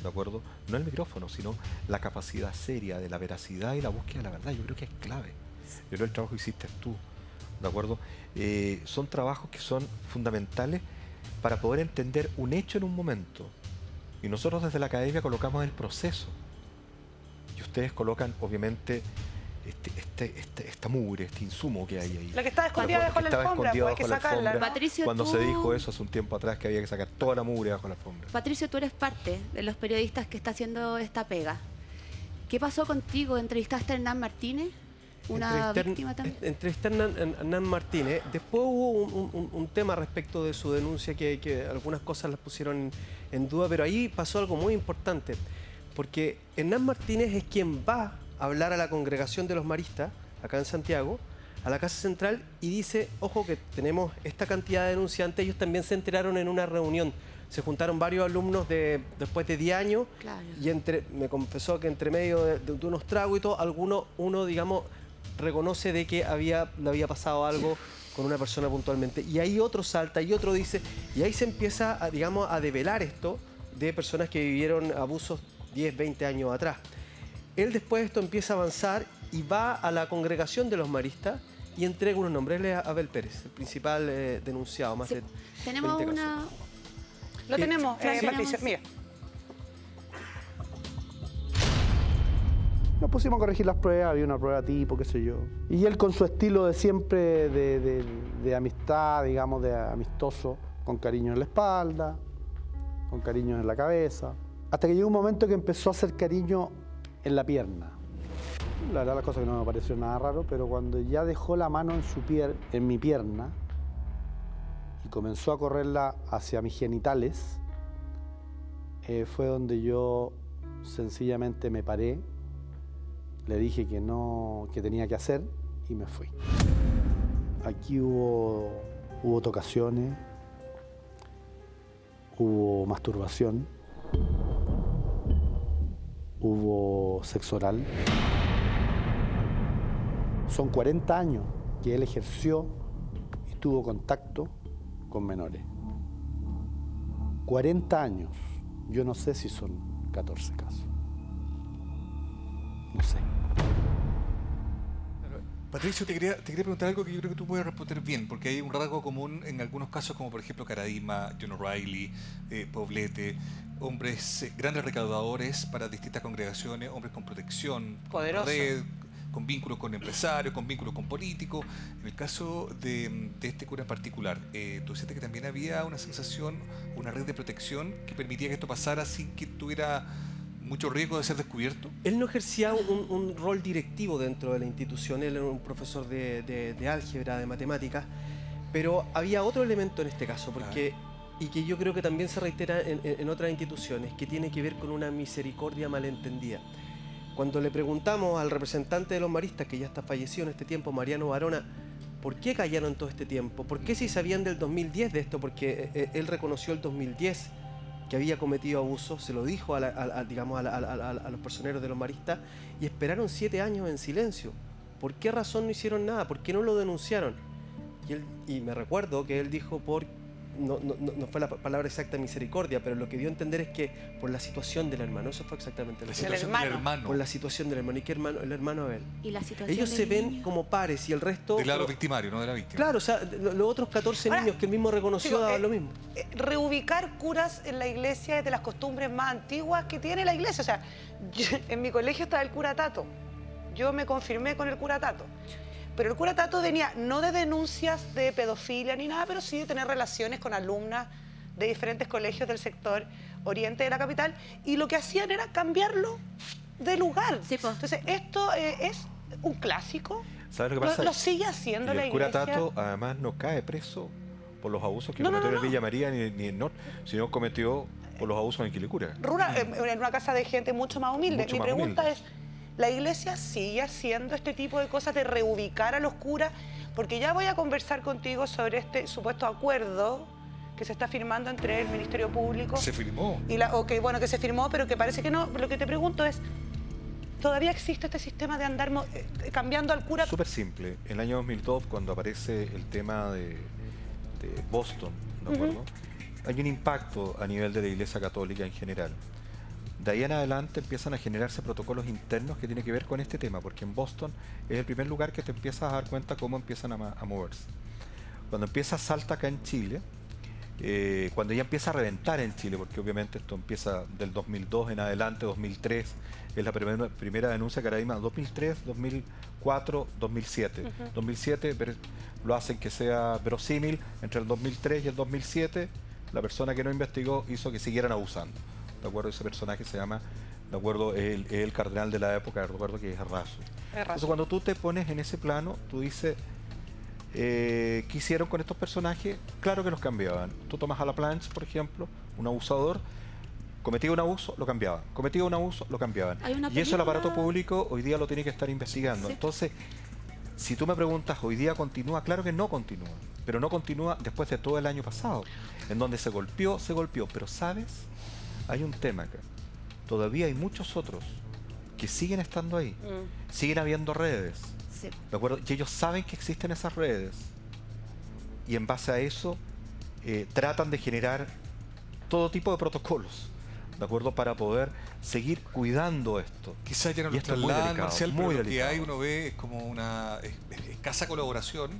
¿de acuerdo? No el micrófono, sino la capacidad seria de la veracidad y la búsqueda de la verdad. Yo creo que es clave. Yo creo que el trabajo que hiciste tú, ¿de acuerdo? Son trabajos que son fundamentales para poder entender un hecho en un momento. Y nosotros desde la academia colocamos el proceso. Y ustedes colocan, obviamente, esta mugre, este insumo que hay ahí. La que estaba escondida bajo la alfombra, pues hay que sacarla, ¿no? Patricio, cuando se dijo eso hace un tiempo atrás, que había que sacar toda la mugre bajo la alfombra. Patricio, tú eres parte de los periodistas que está haciendo esta pega. ¿Qué pasó contigo? ¿Entrevistaste a Hernán Martínez? ¿Una víctima también? Entrevisté a Hernán Martínez. Después hubo un tema respecto de su denuncia que algunas cosas las pusieron en duda, pero ahí pasó algo muy importante, porque Hernán Martínez es quien va a hablar a la congregación de los maristas, acá en Santiago, a la Casa Central, y dice, ojo que tenemos esta cantidad de denunciantes. Ellos también se enteraron en una reunión. Se juntaron varios alumnos después de 10 años, claro. Y me confesó que entre medio de unos tragos y todo, uno, digamos, reconoce de que le había pasado algo con una persona puntualmente. Y ahí otro salta y otro dice, y ahí se empieza, digamos, a develar esto de personas que vivieron abusos 10, 20 años atrás. Él después de esto empieza a avanzar y va a la congregación de los maristas y entrega unos nombres. Él es Abel Pérez, el principal denunciado. Más de tenemos 20 una... casos. Lo tenemos, Patricia, mira. Nos pusimos a corregir las pruebas, había una prueba tipo, qué sé yo. Y él con su estilo de siempre de amistad, digamos, de amistoso, con cariño en la espalda, con cariño en la cabeza. Hasta que llegó un momento que empezó a hacer cariño en la pierna. La verdad, las cosas que no me pareció nada raro, pero cuando ya dejó la mano en mi pierna y comenzó a correrla hacia mis genitales, fue donde yo sencillamente me paré, le dije que tenía que hacer y me fui. Aquí hubo tocaciones, hubo masturbación, hubo sexo oral. Son 40 años que él ejerció y tuvo contacto con menores. 40 años. Yo no sé si son 14 casos. No sé. Patricio, te quería preguntar algo que yo creo que tú puedes responder bien, porque hay un rasgo común en algunos casos, como por ejemplo Caradima, John O'Reilly, Poblete, hombres grandes recaudadores para distintas congregaciones, hombres con protección, poderosos, con vínculos con empresarios, con vínculos con políticos. En el caso de este cura en particular, ¿tú sientes que también había una sensación, una red de protección que permitía que esto pasara sin que tuviera mucho riesgo de ser descubierto? Él no ejercía un rol directivo dentro de la institución. Él era un profesor de álgebra, de matemáticas, pero había otro elemento en este caso, porque, y que yo creo que también se reitera en otras instituciones, que tiene que ver con una misericordia malentendida. Cuando le preguntamos al representante de los maristas, que ya está fallecido en este tiempo, Mariano Barona, ¿por qué callaron todo este tiempo? ¿Por qué si sabían del 2010 de esto? Porque él reconoció el 2010 que había cometido abusos, se lo dijo a los personeros de los maristas, y esperaron 7 años en silencio. ¿Por qué razón no hicieron nada? ¿Por qué no lo denunciaron? Y me recuerdo que él dijo, no fue la palabra exacta misericordia, pero lo que dio a entender es que por la situación del hermano, eso fue exactamente La situación del hermano. por la situación del hermano. ¿Y qué hermano? El hermano Abel. Y la situación Ellos del se ven niño. como pares y el resto... Del lado victimario, no de la víctima. Claro, o sea, los otros 14 Ahora, niños que él mismo reconoció daban lo mismo. Reubicar curas en la iglesia es de las costumbres más antiguas que tiene la iglesia. O sea, en mi colegio estaba el cura Tato. Yo me confirmé con el cura Tato. Pero el cura Tato venía no de denuncias de pedofilia ni nada, pero sí de tener relaciones con alumnas de diferentes colegios del sector oriente de la capital. Y lo que hacían era cambiarlo de lugar. Sí, po. Entonces, esto es un clásico. ¿Sabes lo que pasa? Lo sigue haciendo Y la el cura iglesia. Tato además no cae preso por los abusos que No, cometió no, en Villa María ni en el norte, sino cometió por los abusos en Quilicura. En una casa de gente mucho más humilde. Mucho Mi más pregunta humilde. es, ¿la iglesia sigue haciendo este tipo de cosas de reubicar a los curas? Porque ya voy a conversar contigo sobre este supuesto acuerdo que se está firmando entre el Ministerio Público Se firmó. y bueno, que se firmó, pero que parece que no. Lo que te pregunto es, ¿todavía existe este sistema de andar cambiando al cura? Súper simple. En el año 2002, cuando aparece el tema de Boston, ¿de acuerdo? Hay un impacto a nivel de la Iglesia Católica en general. De ahí en adelante empiezan a generarse protocolos internos que tienen que ver con este tema, porque en Boston es el primer lugar que te empiezas a dar cuenta cómo empiezan a moverse. Cuando empieza Salta acá en Chile, cuando ya empieza a reventar en Chile, porque obviamente esto empieza del 2002 en adelante, 2003, es la primera denuncia que ahora 2003, 2004, 2007. 2007 lo hacen que sea verosímil, entre el 2003 y el 2007, la persona que no investigó hizo que siguieran abusando. ¿De acuerdo? Ese personaje se llama, ¿de acuerdo? El cardenal de la época, recuerdo que es Errázuriz. Entonces cuando tú te pones en ese plano, tú dices... ¿qué hicieron con estos personajes? Claro que los cambiaban. Tú tomas a Laplanche, por ejemplo, un abusador, cometía un abuso, lo cambiaban. Cometía un abuso, lo cambiaban. Y eso el aparato público hoy día lo tiene que estar investigando. Sí. Entonces, si tú me preguntas, ¿hoy día continúa? Claro que no continúa. Pero no continúa después de todo el año pasado, en donde se golpeó. Pero, ¿sabes? Hay un tema acá. Todavía hay muchos otros que siguen estando ahí. Siguen habiendo redes. Sí. ¿De acuerdo? Y ellos saben que existen esas redes. Y en base a eso tratan de generar todo tipo de protocolos, ¿de acuerdo? Para poder seguir cuidando esto. Quizás ya no Y lo esto es muy trasladan, delicado, Marcial, muy pero lo que delicado. hay, uno ve, es como una escasa colaboración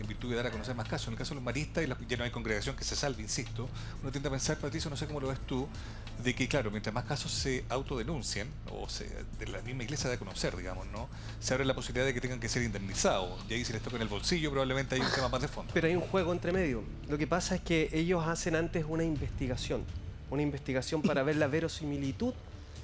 en virtud de dar a conocer más casos. En el caso de los maristas, ya no hay congregación que se salve, insisto. Uno tiende a pensar, Patricio, no sé cómo lo ves tú, de que, claro, mientras más casos se autodenuncien, de la misma iglesia da a conocer, digamos, ¿no? Se abre la posibilidad de que tengan que ser indemnizados. Y ahí si les toca en el bolsillo, probablemente hay un tema más de fondo. Pero hay un juego entre medio. Lo que pasa es que ellos hacen antes una investigación para ver la verosimilitud,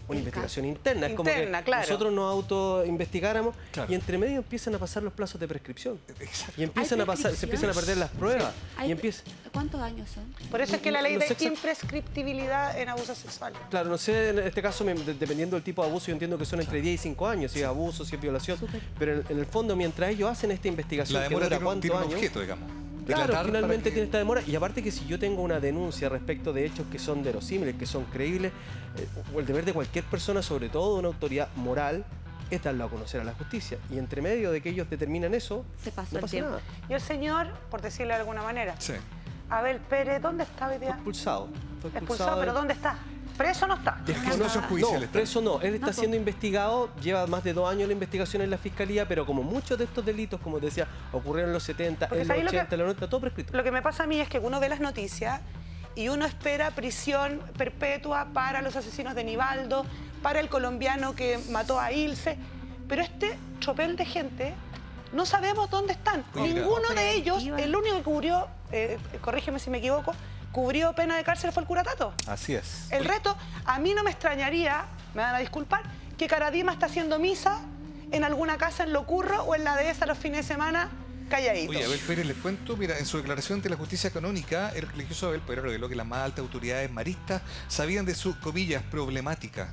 una investigación interna. Es como que claro. nosotros nos autoinvestigáramos Claro. y entre medio empiezan a pasar los plazos de prescripción. Exacto. Y empiezan a pasar, se empiezan a perder las pruebas. Hay- Y empieza... ¿Cuántos años son? Por eso es que la ley Los de sexos- imprescriptibilidad en abusos sexuales. Claro, no sé, en este caso, dependiendo del tipo de abuso, yo entiendo que son entre 10 y 5 años, si es abuso, si es violación. Súper. Pero en el fondo, mientras ellos hacen esta investigación, La que demora dura tiene un cuántos años... objeto, digamos. Claro, Delatar para finalmente que- tiene esta demora. Y aparte que si yo tengo una denuncia respecto de hechos que son verosímiles, que son creíbles, o el deber de cualquier persona, sobre todo de una autoridad moral, es darlo a conocer a la justicia. Y entre medio de que ellos determinan eso, Se pasó no el pasa tiempo. nada. Y el señor, por decirle de alguna manera, Sí. Abel Pérez, ¿dónde está hoy Fue día? expulsado. Fue Expulsado, pero ¿dónde está? ¿Preso o no está? Desconoce judicial. No, preso no. Él está No, siendo investigado, lleva más de 2 años la investigación en la fiscalía, pero como muchos de estos delitos, como te decía, ocurrieron en los 70, Porque en los ¿sabes lo que- 80, en los 90, todo prescrito. Lo que me pasa a mí es que uno ve las noticias y uno espera prisión perpetua para los asesinos de Nivaldo, para el colombiano que mató a Ilse, pero este tropel de gente no sabemos dónde están. Oye, mira. Ninguno de ellos, Preventiva. el único que cubrió, corrígeme si me equivoco, cubrió pena de cárcel fue el cura Tato. Así es. El resto, a mí no me extrañaría, me van a disculpar, que Caradima está haciendo misa en alguna casa en Locurro o en la dehesa los fines de semana calladito. Oye, Abel Pérez, les cuento, mira, en su declaración ante la justicia canónica, el religioso Abel Pérez reveló que las más altas autoridades maristas sabían de su, comillas, problemática,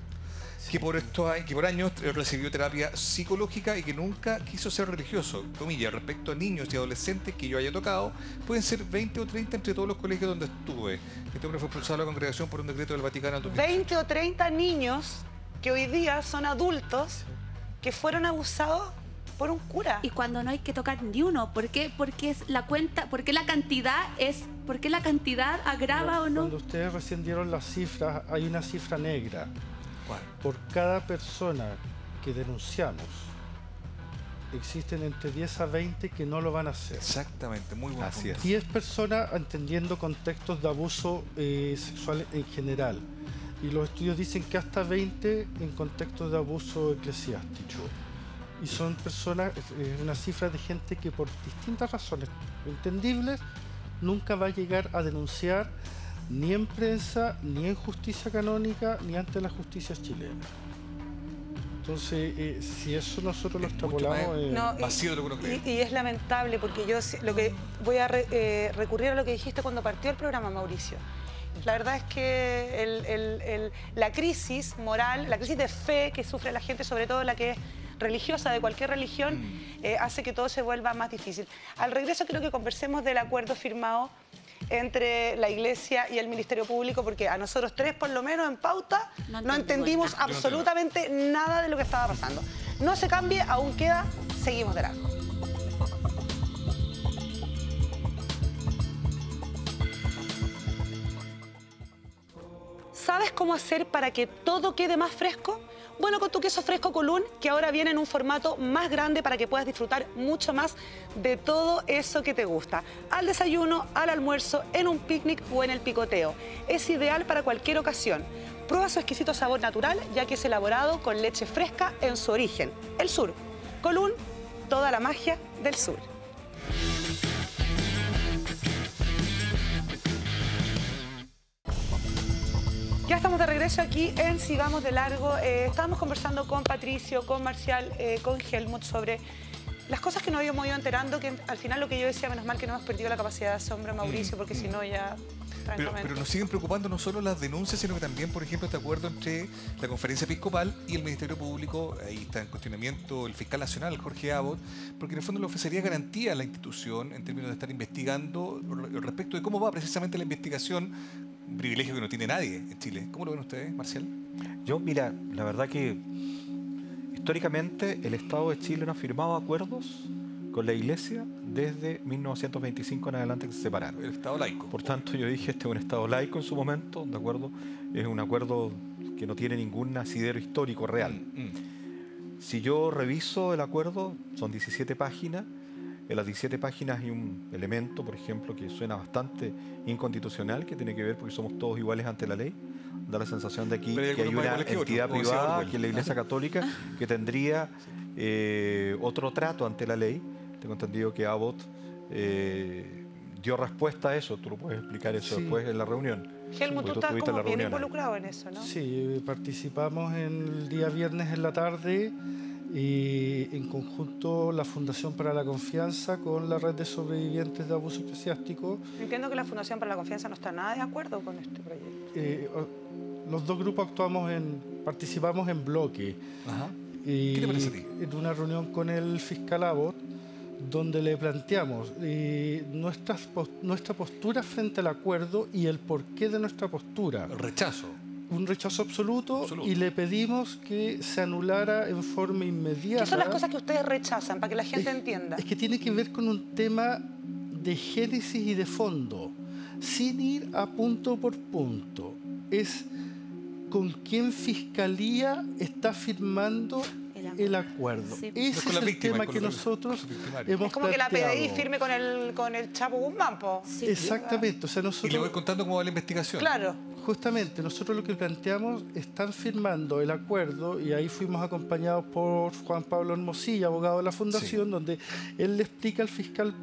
que por años recibió terapia psicológica y que nunca quiso ser religioso. Comillas, respecto a niños y adolescentes que yo haya tocado, pueden ser 20 o 30 entre todos los colegios donde estuve. Este hombre fue expulsado de la congregación por un decreto del Vaticano al 2018. 20 o 30 niños que hoy día son adultos que fueron abusados por un cura. Y cuando no hay que tocar ni uno, ¿por qué? Porque es la cuenta, porque la cantidad agrava o no. Cuando ustedes recién dieron las cifras, hay una cifra negra. ¿Cuál? Por cada persona que denunciamos, existen entre 10 a 20 que no lo van a hacer. Exactamente, muy bueno. Así es. 10 personas entendiendo contextos de abuso sexual en general. Y los estudios dicen que hasta 20 en contextos de abuso eclesiástico. Y son personas, una cifra de gente que por distintas razones entendibles nunca va a llegar a denunciar ni en prensa, ni en justicia canónica, ni ante la justicia chilena. Entonces, si eso nosotros lo extrapolamos... vacío de lo que uno cree. Y es lamentable porque yo voy a recurrir a lo que dijiste cuando partió el programa, Mauricio. La verdad es que la crisis moral, la crisis de fe que sufre la gente, sobre todo la que es religiosa, de cualquier religión, hace que todo se vuelva más difícil. Al regreso quiero que conversemos del acuerdo firmado entre la Iglesia y el Ministerio Público, porque a nosotros tres, por lo menos en pauta, no entendimos absolutamente nada de lo que estaba pasando. No se cambie, aún queda, seguimos de largo. ¿Sabes cómo hacer para que todo quede más fresco? Bueno, con tu queso fresco Colún, que ahora viene en un formato más grande para que puedas disfrutar mucho más de todo eso que te gusta. Al desayuno, al almuerzo, en un picnic o en el picoteo. Es ideal para cualquier ocasión. Prueba su exquisito sabor natural, ya que es elaborado con leche fresca en su origen, el sur. Colún, toda la magia del sur. Ya estamos de regreso aquí en Sigamos de Largo. Estábamos conversando con Patricio, con Marcial, con Helmut sobre las cosas que nos habíamos ido enterando, que al final lo que yo decía, menos mal que no hemos perdido la capacidad de asombro, Mauricio, porque si no ya... Pero nos siguen preocupando no solo las denuncias, sino que también, por ejemplo, este acuerdo entre la Conferencia Episcopal y el Ministerio Público. Ahí está en cuestionamiento el fiscal nacional, Jorge Abbott, porque en el fondo le ofrecería garantía a la institución en términos de estar investigando respecto de cómo va precisamente la investigación, un privilegio que no tiene nadie en Chile. ¿Cómo lo ven ustedes, Marcial? Yo, mira, la verdad que históricamente el Estado de Chile no ha firmado acuerdos con la Iglesia desde 1925 en adelante que se separaron. El Estado laico. Por tanto, yo dije, este es un Estado laico en su momento, ¿de acuerdo? Es un acuerdo que no tiene ningún asidero histórico real. Si yo reviso el acuerdo, son 17 páginas. En las 17 páginas hay un elemento, por ejemplo, que suena bastante inconstitucional, que tiene que ver porque somos todos iguales ante la ley. Da la sensación de aquí que hay una entidad privada, que es la Iglesia Católica, que tendría otro trato ante la ley. Tengo entendido que Abbott dio respuesta a eso. Tú lo puedes explicar eso después en la reunión. Helmut, tú estás como bien involucrado en eso, ¿no? Sí, participamos el día viernes en la tarde y en conjunto la Fundación para la Confianza con la Red de Sobrevivientes de Abuso Eclesiástico. Entiendo que la Fundación para la Confianza no está nada de acuerdo con este proyecto. Los dos grupos participamos en bloque. Ajá. ¿Qué te parece a ti? En una reunión con el fiscal Abbott, donde le planteamos nuestra postura frente al acuerdo y el porqué de nuestra postura. El rechazo. Un rechazo absoluto, y le pedimos que se anulara en forma inmediata. ¿Qué son las cosas que ustedes rechazan, para que la gente entienda? Es que tiene que ver con un tema de génesis y de fondo, sin ir a punto por punto. Es con quién Fiscalía está firmando el acuerdo. Sí. Ese es el tema que nosotros hemos Es como planteado. que la PDI firme con el Chapo Guzmán, po. Sí. Exactamente. O sea, nosotros... Y le voy contando cómo va la investigación. Claro. Justamente, nosotros lo que planteamos, están firmando el acuerdo, y ahí fuimos acompañados por Juan Pablo Hermosilla, abogado de la Fundación, donde él le explica al fiscal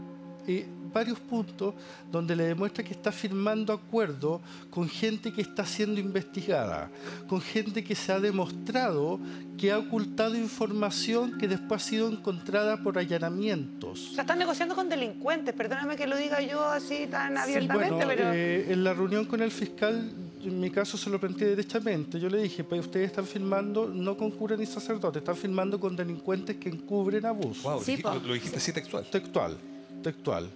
varios puntos donde le demuestra que está firmando acuerdos con gente que está siendo investigada, con gente que se ha demostrado que ha ocultado información que después ha sido encontrada por allanamientos. O sea, están negociando con delincuentes, perdóname que lo diga yo así tan abiertamente, sí, bueno, pero... en la reunión con el fiscal, en mi caso se lo planteé derechamente. Yo le dije, pues ustedes están firmando no con curas ni sacerdotes, están firmando con delincuentes que encubren abuso. Wow, sí, lo dijiste así textual. Textual.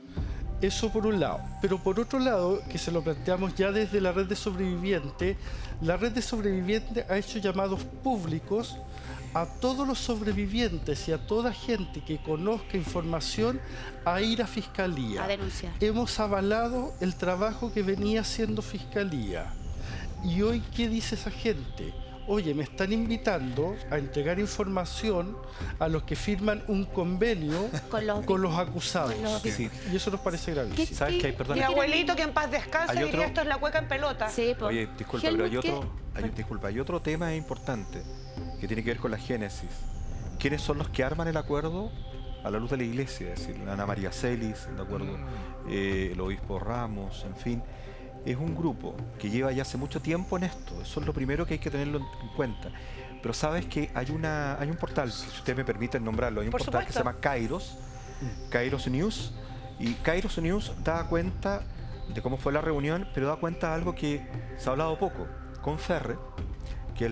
Eso por un lado. Pero por otro lado, que se lo planteamos ya desde la Red de Sobrevivientes, la Red de Sobrevivientes ha hecho llamados públicos a todos los sobrevivientes y a toda gente que conozca información a ir a Fiscalía. A denunciar. Hemos avalado el trabajo que venía haciendo Fiscalía. Y hoy, ¿qué dice esa gente? Oye, me están invitando a entregar información a los que firman un convenio con los acusados. Sí. Y eso nos parece gravísimo. ¿Sabes qué hay? Perdón. Mi abuelito, que en paz descanse, Hay diría otro- esto es la cueca en pelota. Sí, po. Oye, disculpa, Helmut, pero hay otro tema importante que tiene que ver con la génesis. ¿Quiénes son los que arman el acuerdo a la luz de la iglesia? Es decir, Ana María Celis, ¿de acuerdo? El obispo Ramos, en fin. Es un grupo que lleva ya hace mucho tiempo en esto. Eso es lo primero que hay que tenerlo en cuenta. Pero sabes que hay un portal, si ustedes me permiten nombrarlo, hay un Por portal que se supuesto. llama Kairos News. Y Kairos News da cuenta de cómo fue la reunión, pero da cuenta de algo que se ha hablado poco. Conferre, que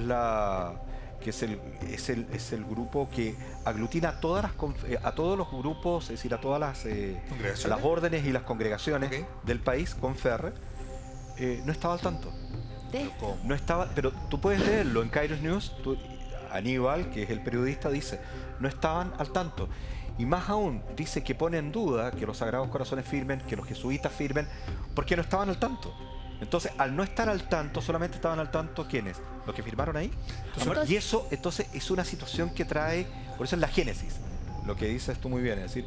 es el grupo que aglutina a todos los grupos, es decir, a todas las órdenes y las congregaciones del país, Conferre, no estaba al tanto. No estaba, pero tú puedes leerlo en Kairos News. Aníbal, que es el periodista, dice, no estaban al tanto. Y más aún, dice que pone en duda que los Sagrados Corazones firmen, que los jesuitas firmen, porque no estaban al tanto. Entonces, al no estar al tanto, solamente estaban al tanto ¿quiénes? Los que firmaron ahí. Y eso, entonces, es una situación que trae, por eso es la génesis, lo que dices tú muy bien, es decir,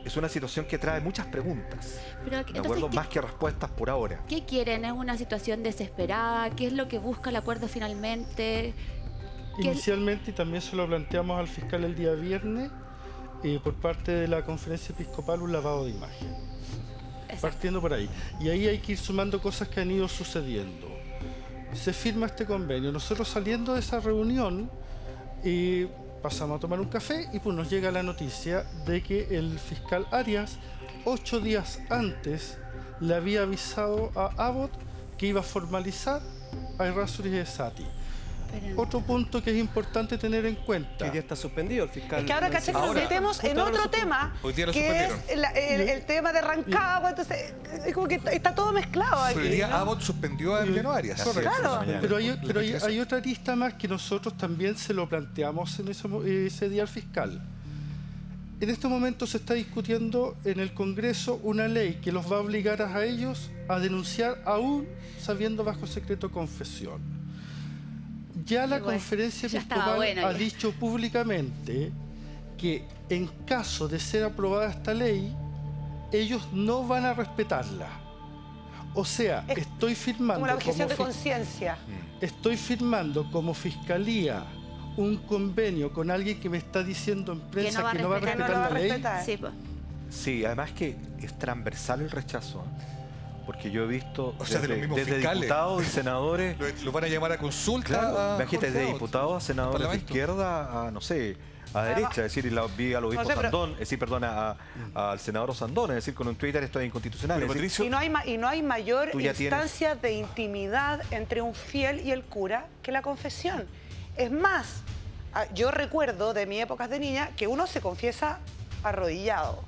es una situación que trae muchas preguntas, Pero, ¿de acuerdo? Más que respuestas por ahora. ¿Qué quieren? ¿Es una situación desesperada? ¿Qué es lo que busca el acuerdo finalmente? Inicialmente, y también se lo planteamos al fiscal el día viernes, por parte de la conferencia episcopal, un lavado de imagen. Exacto. Partiendo por ahí. Y ahí hay que ir sumando cosas que han ido sucediendo. Se firma este convenio. Nosotros, saliendo de esa reunión, pasamos a tomar un café y pues nos llega la noticia de que el fiscal Arias, 8 días antes, le había avisado a Abbott que iba a formalizar a Errázuriz Esati. Pero- Otro punto que es importante tener en Que cuenta. hoy día está suspendido el fiscal. Es que ahora, ¿cachai? Que nos Ahora, metemos en justo ahora otro lo tema, Hoy día lo que es suspendieron. el tema de Rancagua, entonces es como que está todo mezclado aquí. Pero el día ¿no? Abbott suspendió a Emiliano Arias. Correcto. Claro. Pero hay otra arista más que nosotros también se lo planteamos en ese día al fiscal. En este momento se está discutiendo en el Congreso una ley que los va a obligar a ellos a denunciar aún sabiendo bajo secreto confesión. Ya la Sí, bueno, conferencia ya estaba episcopal bueno ha ya. dicho públicamente que en caso de ser aprobada esta ley, ellos no van a respetarla. O sea, Es estoy firmando Como la objeción de como conciencia. estoy firmando como fiscalía un convenio con alguien que me está diciendo en prensa que no va a respetar, respetar no lo va la a ley. respetar. Sí, pues. Sí, además que es transversal el rechazo, porque yo he visto O sea, de los mismos fiscales. diputados y senadores, Lo van a llamar a consulta. claro, a imagínate, Jorge de Abbott, diputados a senadores de Parlamento. izquierda a, no sé, a derecha, es decir, y la vi al obispo No sé, pero- Sandón, es decir, perdona, al senador Sandón, es decir, con un Twitter esto es inconstitucional. Pero, es decir, Patricio, Y no hay mayor Tú ya tienes- instancia de intimidad entre un fiel y el cura que la confesión. Es más, yo recuerdo de mis épocas de niña que uno se confiesa arrodillado,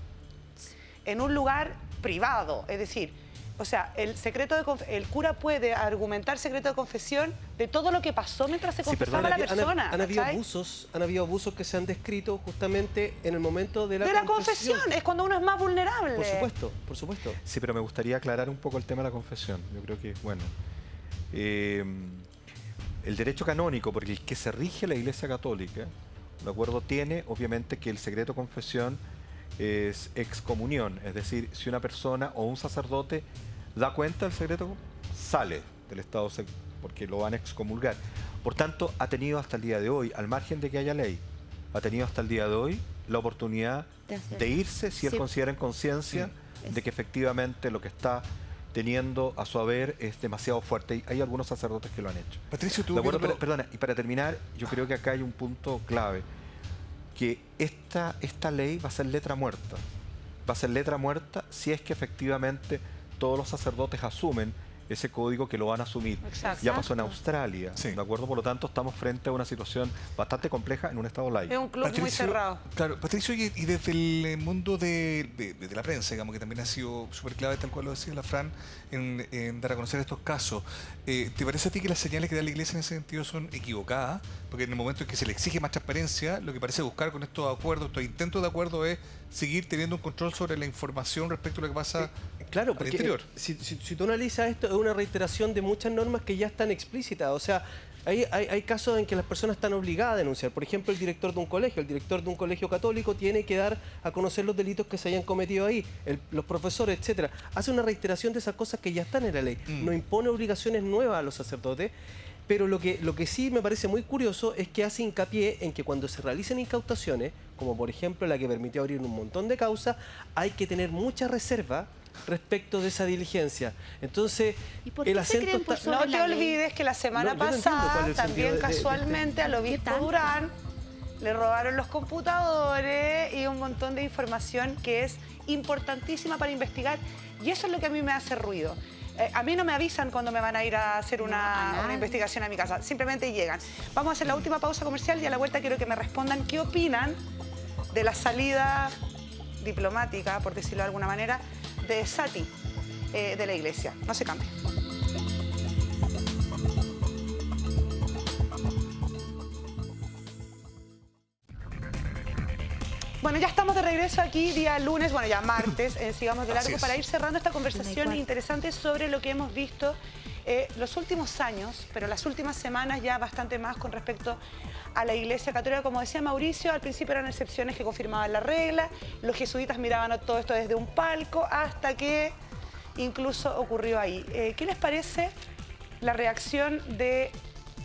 en un lugar privado, es decir, o sea, el cura puede argumentar secreto de confesión de todo lo que pasó mientras se Sí, confesaba perdona, la persona. Han habido ¿cachai? abusos que se han descrito justamente en el momento de la De la confesión, es cuando uno es más vulnerable. Por supuesto, por supuesto. sí, pero me gustaría aclarar un poco el tema de la confesión. Yo creo que, bueno, el derecho canónico, porque el que se rige la Iglesia Católica, ¿de acuerdo? Tiene, obviamente, que el secreto de confesión es excomunión, es decir, si una persona o un sacerdote da cuenta del secreto, sale del estado porque lo van a excomulgar. Por tanto, ha tenido hasta el día de hoy, al margen de que haya ley, ha tenido hasta el día de hoy la oportunidad De hacerlo. de irse si él Sí. considera en conciencia de que efectivamente lo que está teniendo a su haber es demasiado fuerte. Y hay algunos sacerdotes que lo han hecho. Patricio, tú ¿De acuerdo? viendo- Perdona, y para terminar, yo creo que acá hay un punto clave, que esta ley va a ser letra muerta. Va a ser letra muerta si es que efectivamente todos los sacerdotes asumen ese código que lo van a asumir. Exacto. Ya pasó en Australia, Sí. ¿de acuerdo? Por lo tanto, estamos frente a una situación bastante compleja en un Estado laico. Es un club muy cerrado. Claro, Patricio, y desde el mundo de la prensa, digamos, que también ha sido súper clave, tal cual lo decía la Fran, en dar a conocer estos casos, ¿te parece a ti que las señales que da la Iglesia en ese sentido son equivocadas? Porque en el momento en que se le exige más transparencia, lo que parece buscar con estos acuerdos, estos intentos de acuerdo, es seguir teniendo un control sobre la información respecto a lo que pasa Claro, al porque interior. si tú analizas esto, es una reiteración de muchas normas que ya están explícitas. O sea, hay casos en que las personas están obligadas a denunciar. Por ejemplo, el director de un colegio católico tiene que dar a conocer los delitos que se hayan cometido ahí, los profesores, etcétera. Hace una reiteración de esas cosas que ya están en la ley. No impone obligaciones nuevas a los sacerdotes. Pero lo que sí me parece muy curioso es que hace hincapié en que cuando se realicen incautaciones, como por ejemplo la que permitió abrir un montón de causas, hay que tener mucha reserva respecto de esa diligencia. Entonces, ¿Y por qué se creen por sobre No te la ley? olvides que la semana No, yo no entiendo cuál pasada, es el sentido también de casualmente al ¿Qué obispo tanto? Durán le robaron los computadores y un montón de información que es importantísima para investigar. Y eso es lo que a mí me hace ruido. A mí no me avisan cuando me van a ir a hacer una investigación a mi casa. Simplemente llegan. Vamos a hacer la última pausa comercial y a la vuelta quiero que me respondan qué opinan de la salida diplomática, por decirlo de alguna manera, de Sati, de la Iglesia. No se cambie. Bueno, ya estamos de regreso aquí día lunes, bueno, ya martes, Sigamos de Largo, para ir cerrando esta conversación interesante sobre lo que hemos visto los últimos años, pero las últimas semanas ya bastante más con respecto a la Iglesia Católica. Como decía Mauricio, al principio eran excepciones que confirmaban la regla, los jesuitas miraban todo esto desde un palco, hasta que incluso ocurrió ahí. ¿Qué les parece la reacción de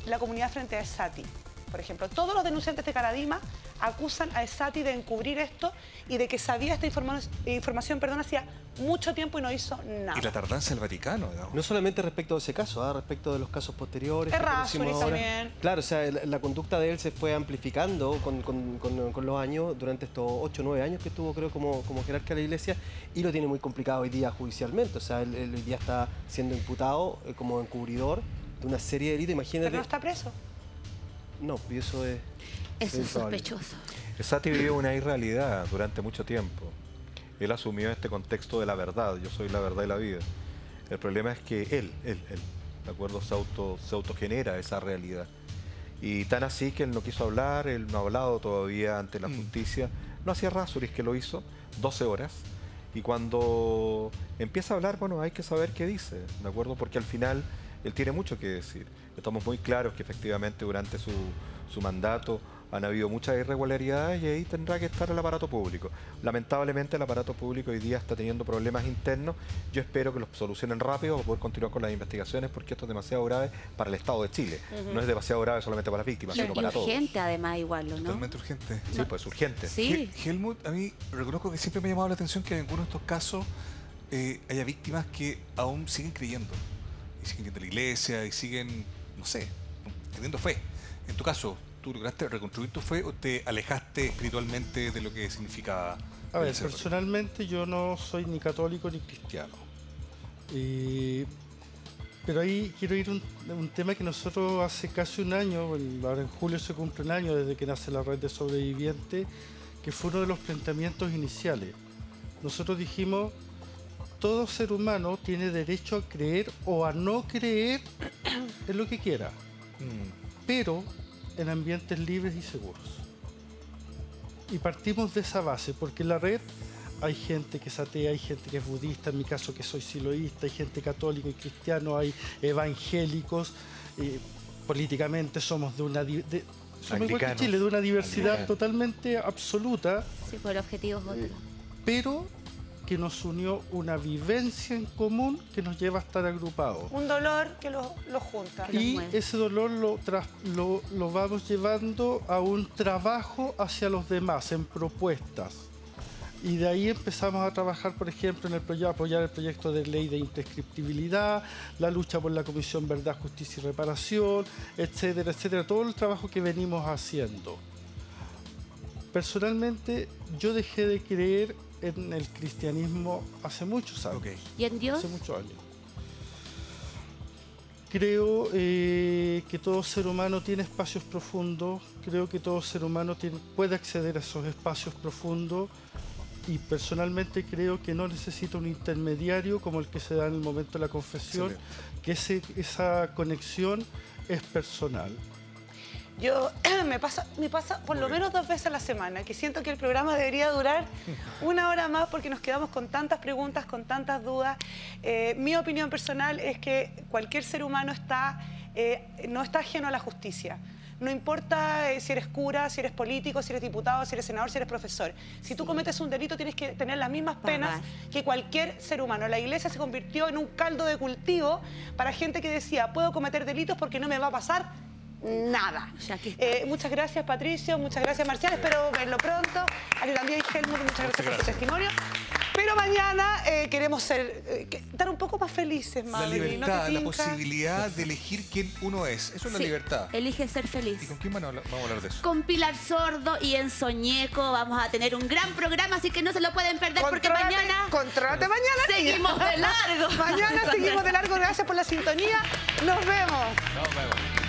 la comunidad frente a Esati? Por ejemplo, todos los denunciantes de Caradima acusan a Esati de encubrir esto y de que sabía esta información hacía mucho tiempo y no hizo nada. Y la tardanza del Vaticano, digamos. no solamente respecto de ese caso, respecto de los casos posteriores. Errázuriz también. Claro, o sea, la conducta de él se fue amplificando con los años, durante estos 8 o 9 años que estuvo, creo, como jerarca de la Iglesia, y lo tiene muy complicado hoy día judicialmente. O sea, él hoy día está siendo imputado como encubridor de una serie de delitos. Imagínate. ¿Pero no está preso? No, y eso es... Eso es sospechoso. Sati vivió una irrealidad durante mucho tiempo. Él asumió este contexto de la verdad. Yo soy la verdad y la vida. El problema es que él, ¿de acuerdo? Se autogenera esa realidad. Y tan así que él no quiso hablar, él no ha hablado todavía ante la justicia. No hacía Errázuriz, que lo hizo, 12 horas. Y cuando empieza a hablar, bueno, hay que saber qué dice, ¿de acuerdo? Porque al final él tiene mucho que decir. Estamos muy claros que efectivamente durante su mandato han habido muchas irregularidades y ahí tendrá que estar el aparato público. Lamentablemente el aparato público hoy día está teniendo problemas internos. Yo espero que los solucionen rápido para poder continuar con las investigaciones, porque esto es demasiado grave para el Estado de Chile. No es demasiado grave solamente para las víctimas, sino para todos. Urgente además igual, ¿no? Totalmente urgente. Sí, pues urgente. Sí. Helmut, a mí reconozco que siempre me ha llamado la atención que en algunos de estos casos haya víctimas que aún siguen creyendo. Y siguen yendo a la iglesia y siguen, no sé, teniendo fe. En tu caso, ¿tú lograste reconstruir tu fe o te alejaste espiritualmente de lo que significaba? A ver, el ser? personalmente yo no soy ni católico ni cristiano. Pero ahí quiero ir a un tema que nosotros hace casi un año, ahora en julio se cumple un año desde que nace la red de sobrevivientes, que fue uno de los planteamientos iniciales. Nosotros dijimos, todo ser humano tiene derecho a creer o a no creer en lo que quiera, pero en ambientes libres y seguros. Y partimos de esa base, porque en la red hay gente que es atea, hay gente que es budista, en mi caso que soy siloísta, hay gente católica y cristiano, hay evangélicos, políticamente somos de una... somos igual que Chile, de una diversidad totalmente absoluta. Sí, por objetivos otros. Pero que nos unió una vivencia en común que nos lleva a estar agrupados. Un dolor que los junta. Y ese dolor lo vamos llevando a un trabajo hacia los demás, en propuestas. Y de ahí empezamos a trabajar, por ejemplo, en apoyar el proyecto de ley de imprescriptibilidad, la lucha por la Comisión Verdad, Justicia y Reparación, etcétera, etcétera. Todo el trabajo que venimos haciendo. Personalmente, yo dejé de creer en el cristianismo hace muchos años. Okay. ¿Y en Dios? Hace muchos años. Creo que todo ser humano tiene espacios profundos, creo que todo ser humano puede acceder a esos espacios profundos y personalmente creo que no necesita un intermediario como el que se da en el momento de la confesión, que esa conexión es personal. Yo me pasa por lo menos 2 veces a la semana, que siento que el programa debería durar 1 hora más porque nos quedamos con tantas preguntas, con tantas dudas. Mi opinión personal es que cualquier ser humano no está ajeno a la justicia. No importa si eres cura, si eres político, si eres diputado, si eres senador, si eres profesor. Si tú cometes un delito tienes que tener las mismas penas que cualquier ser humano. La iglesia se convirtió en un caldo de cultivo para gente que decía, puedo cometer delitos porque no me va a pasar nada. Muchas gracias, Patricio, muchas gracias, Marcial, espero verlo pronto. A ti también, Helmut, muchas gracias por tu testimonio. Pero mañana queremos estar un poco más felices, La Madre. libertad, la posibilidad de elegir quién uno es. Eso es una libertad. Elige ser feliz. ¿Y con quién vamos a hablar de eso? Con Pilar Sordo y Enzo Ñeco vamos a tener un gran programa, así que no se lo pueden perder porque mañana... Contrólate mañana, seguimos de largo. Mañana seguimos de largo. Gracias por la sintonía. Nos vemos. Nos vemos.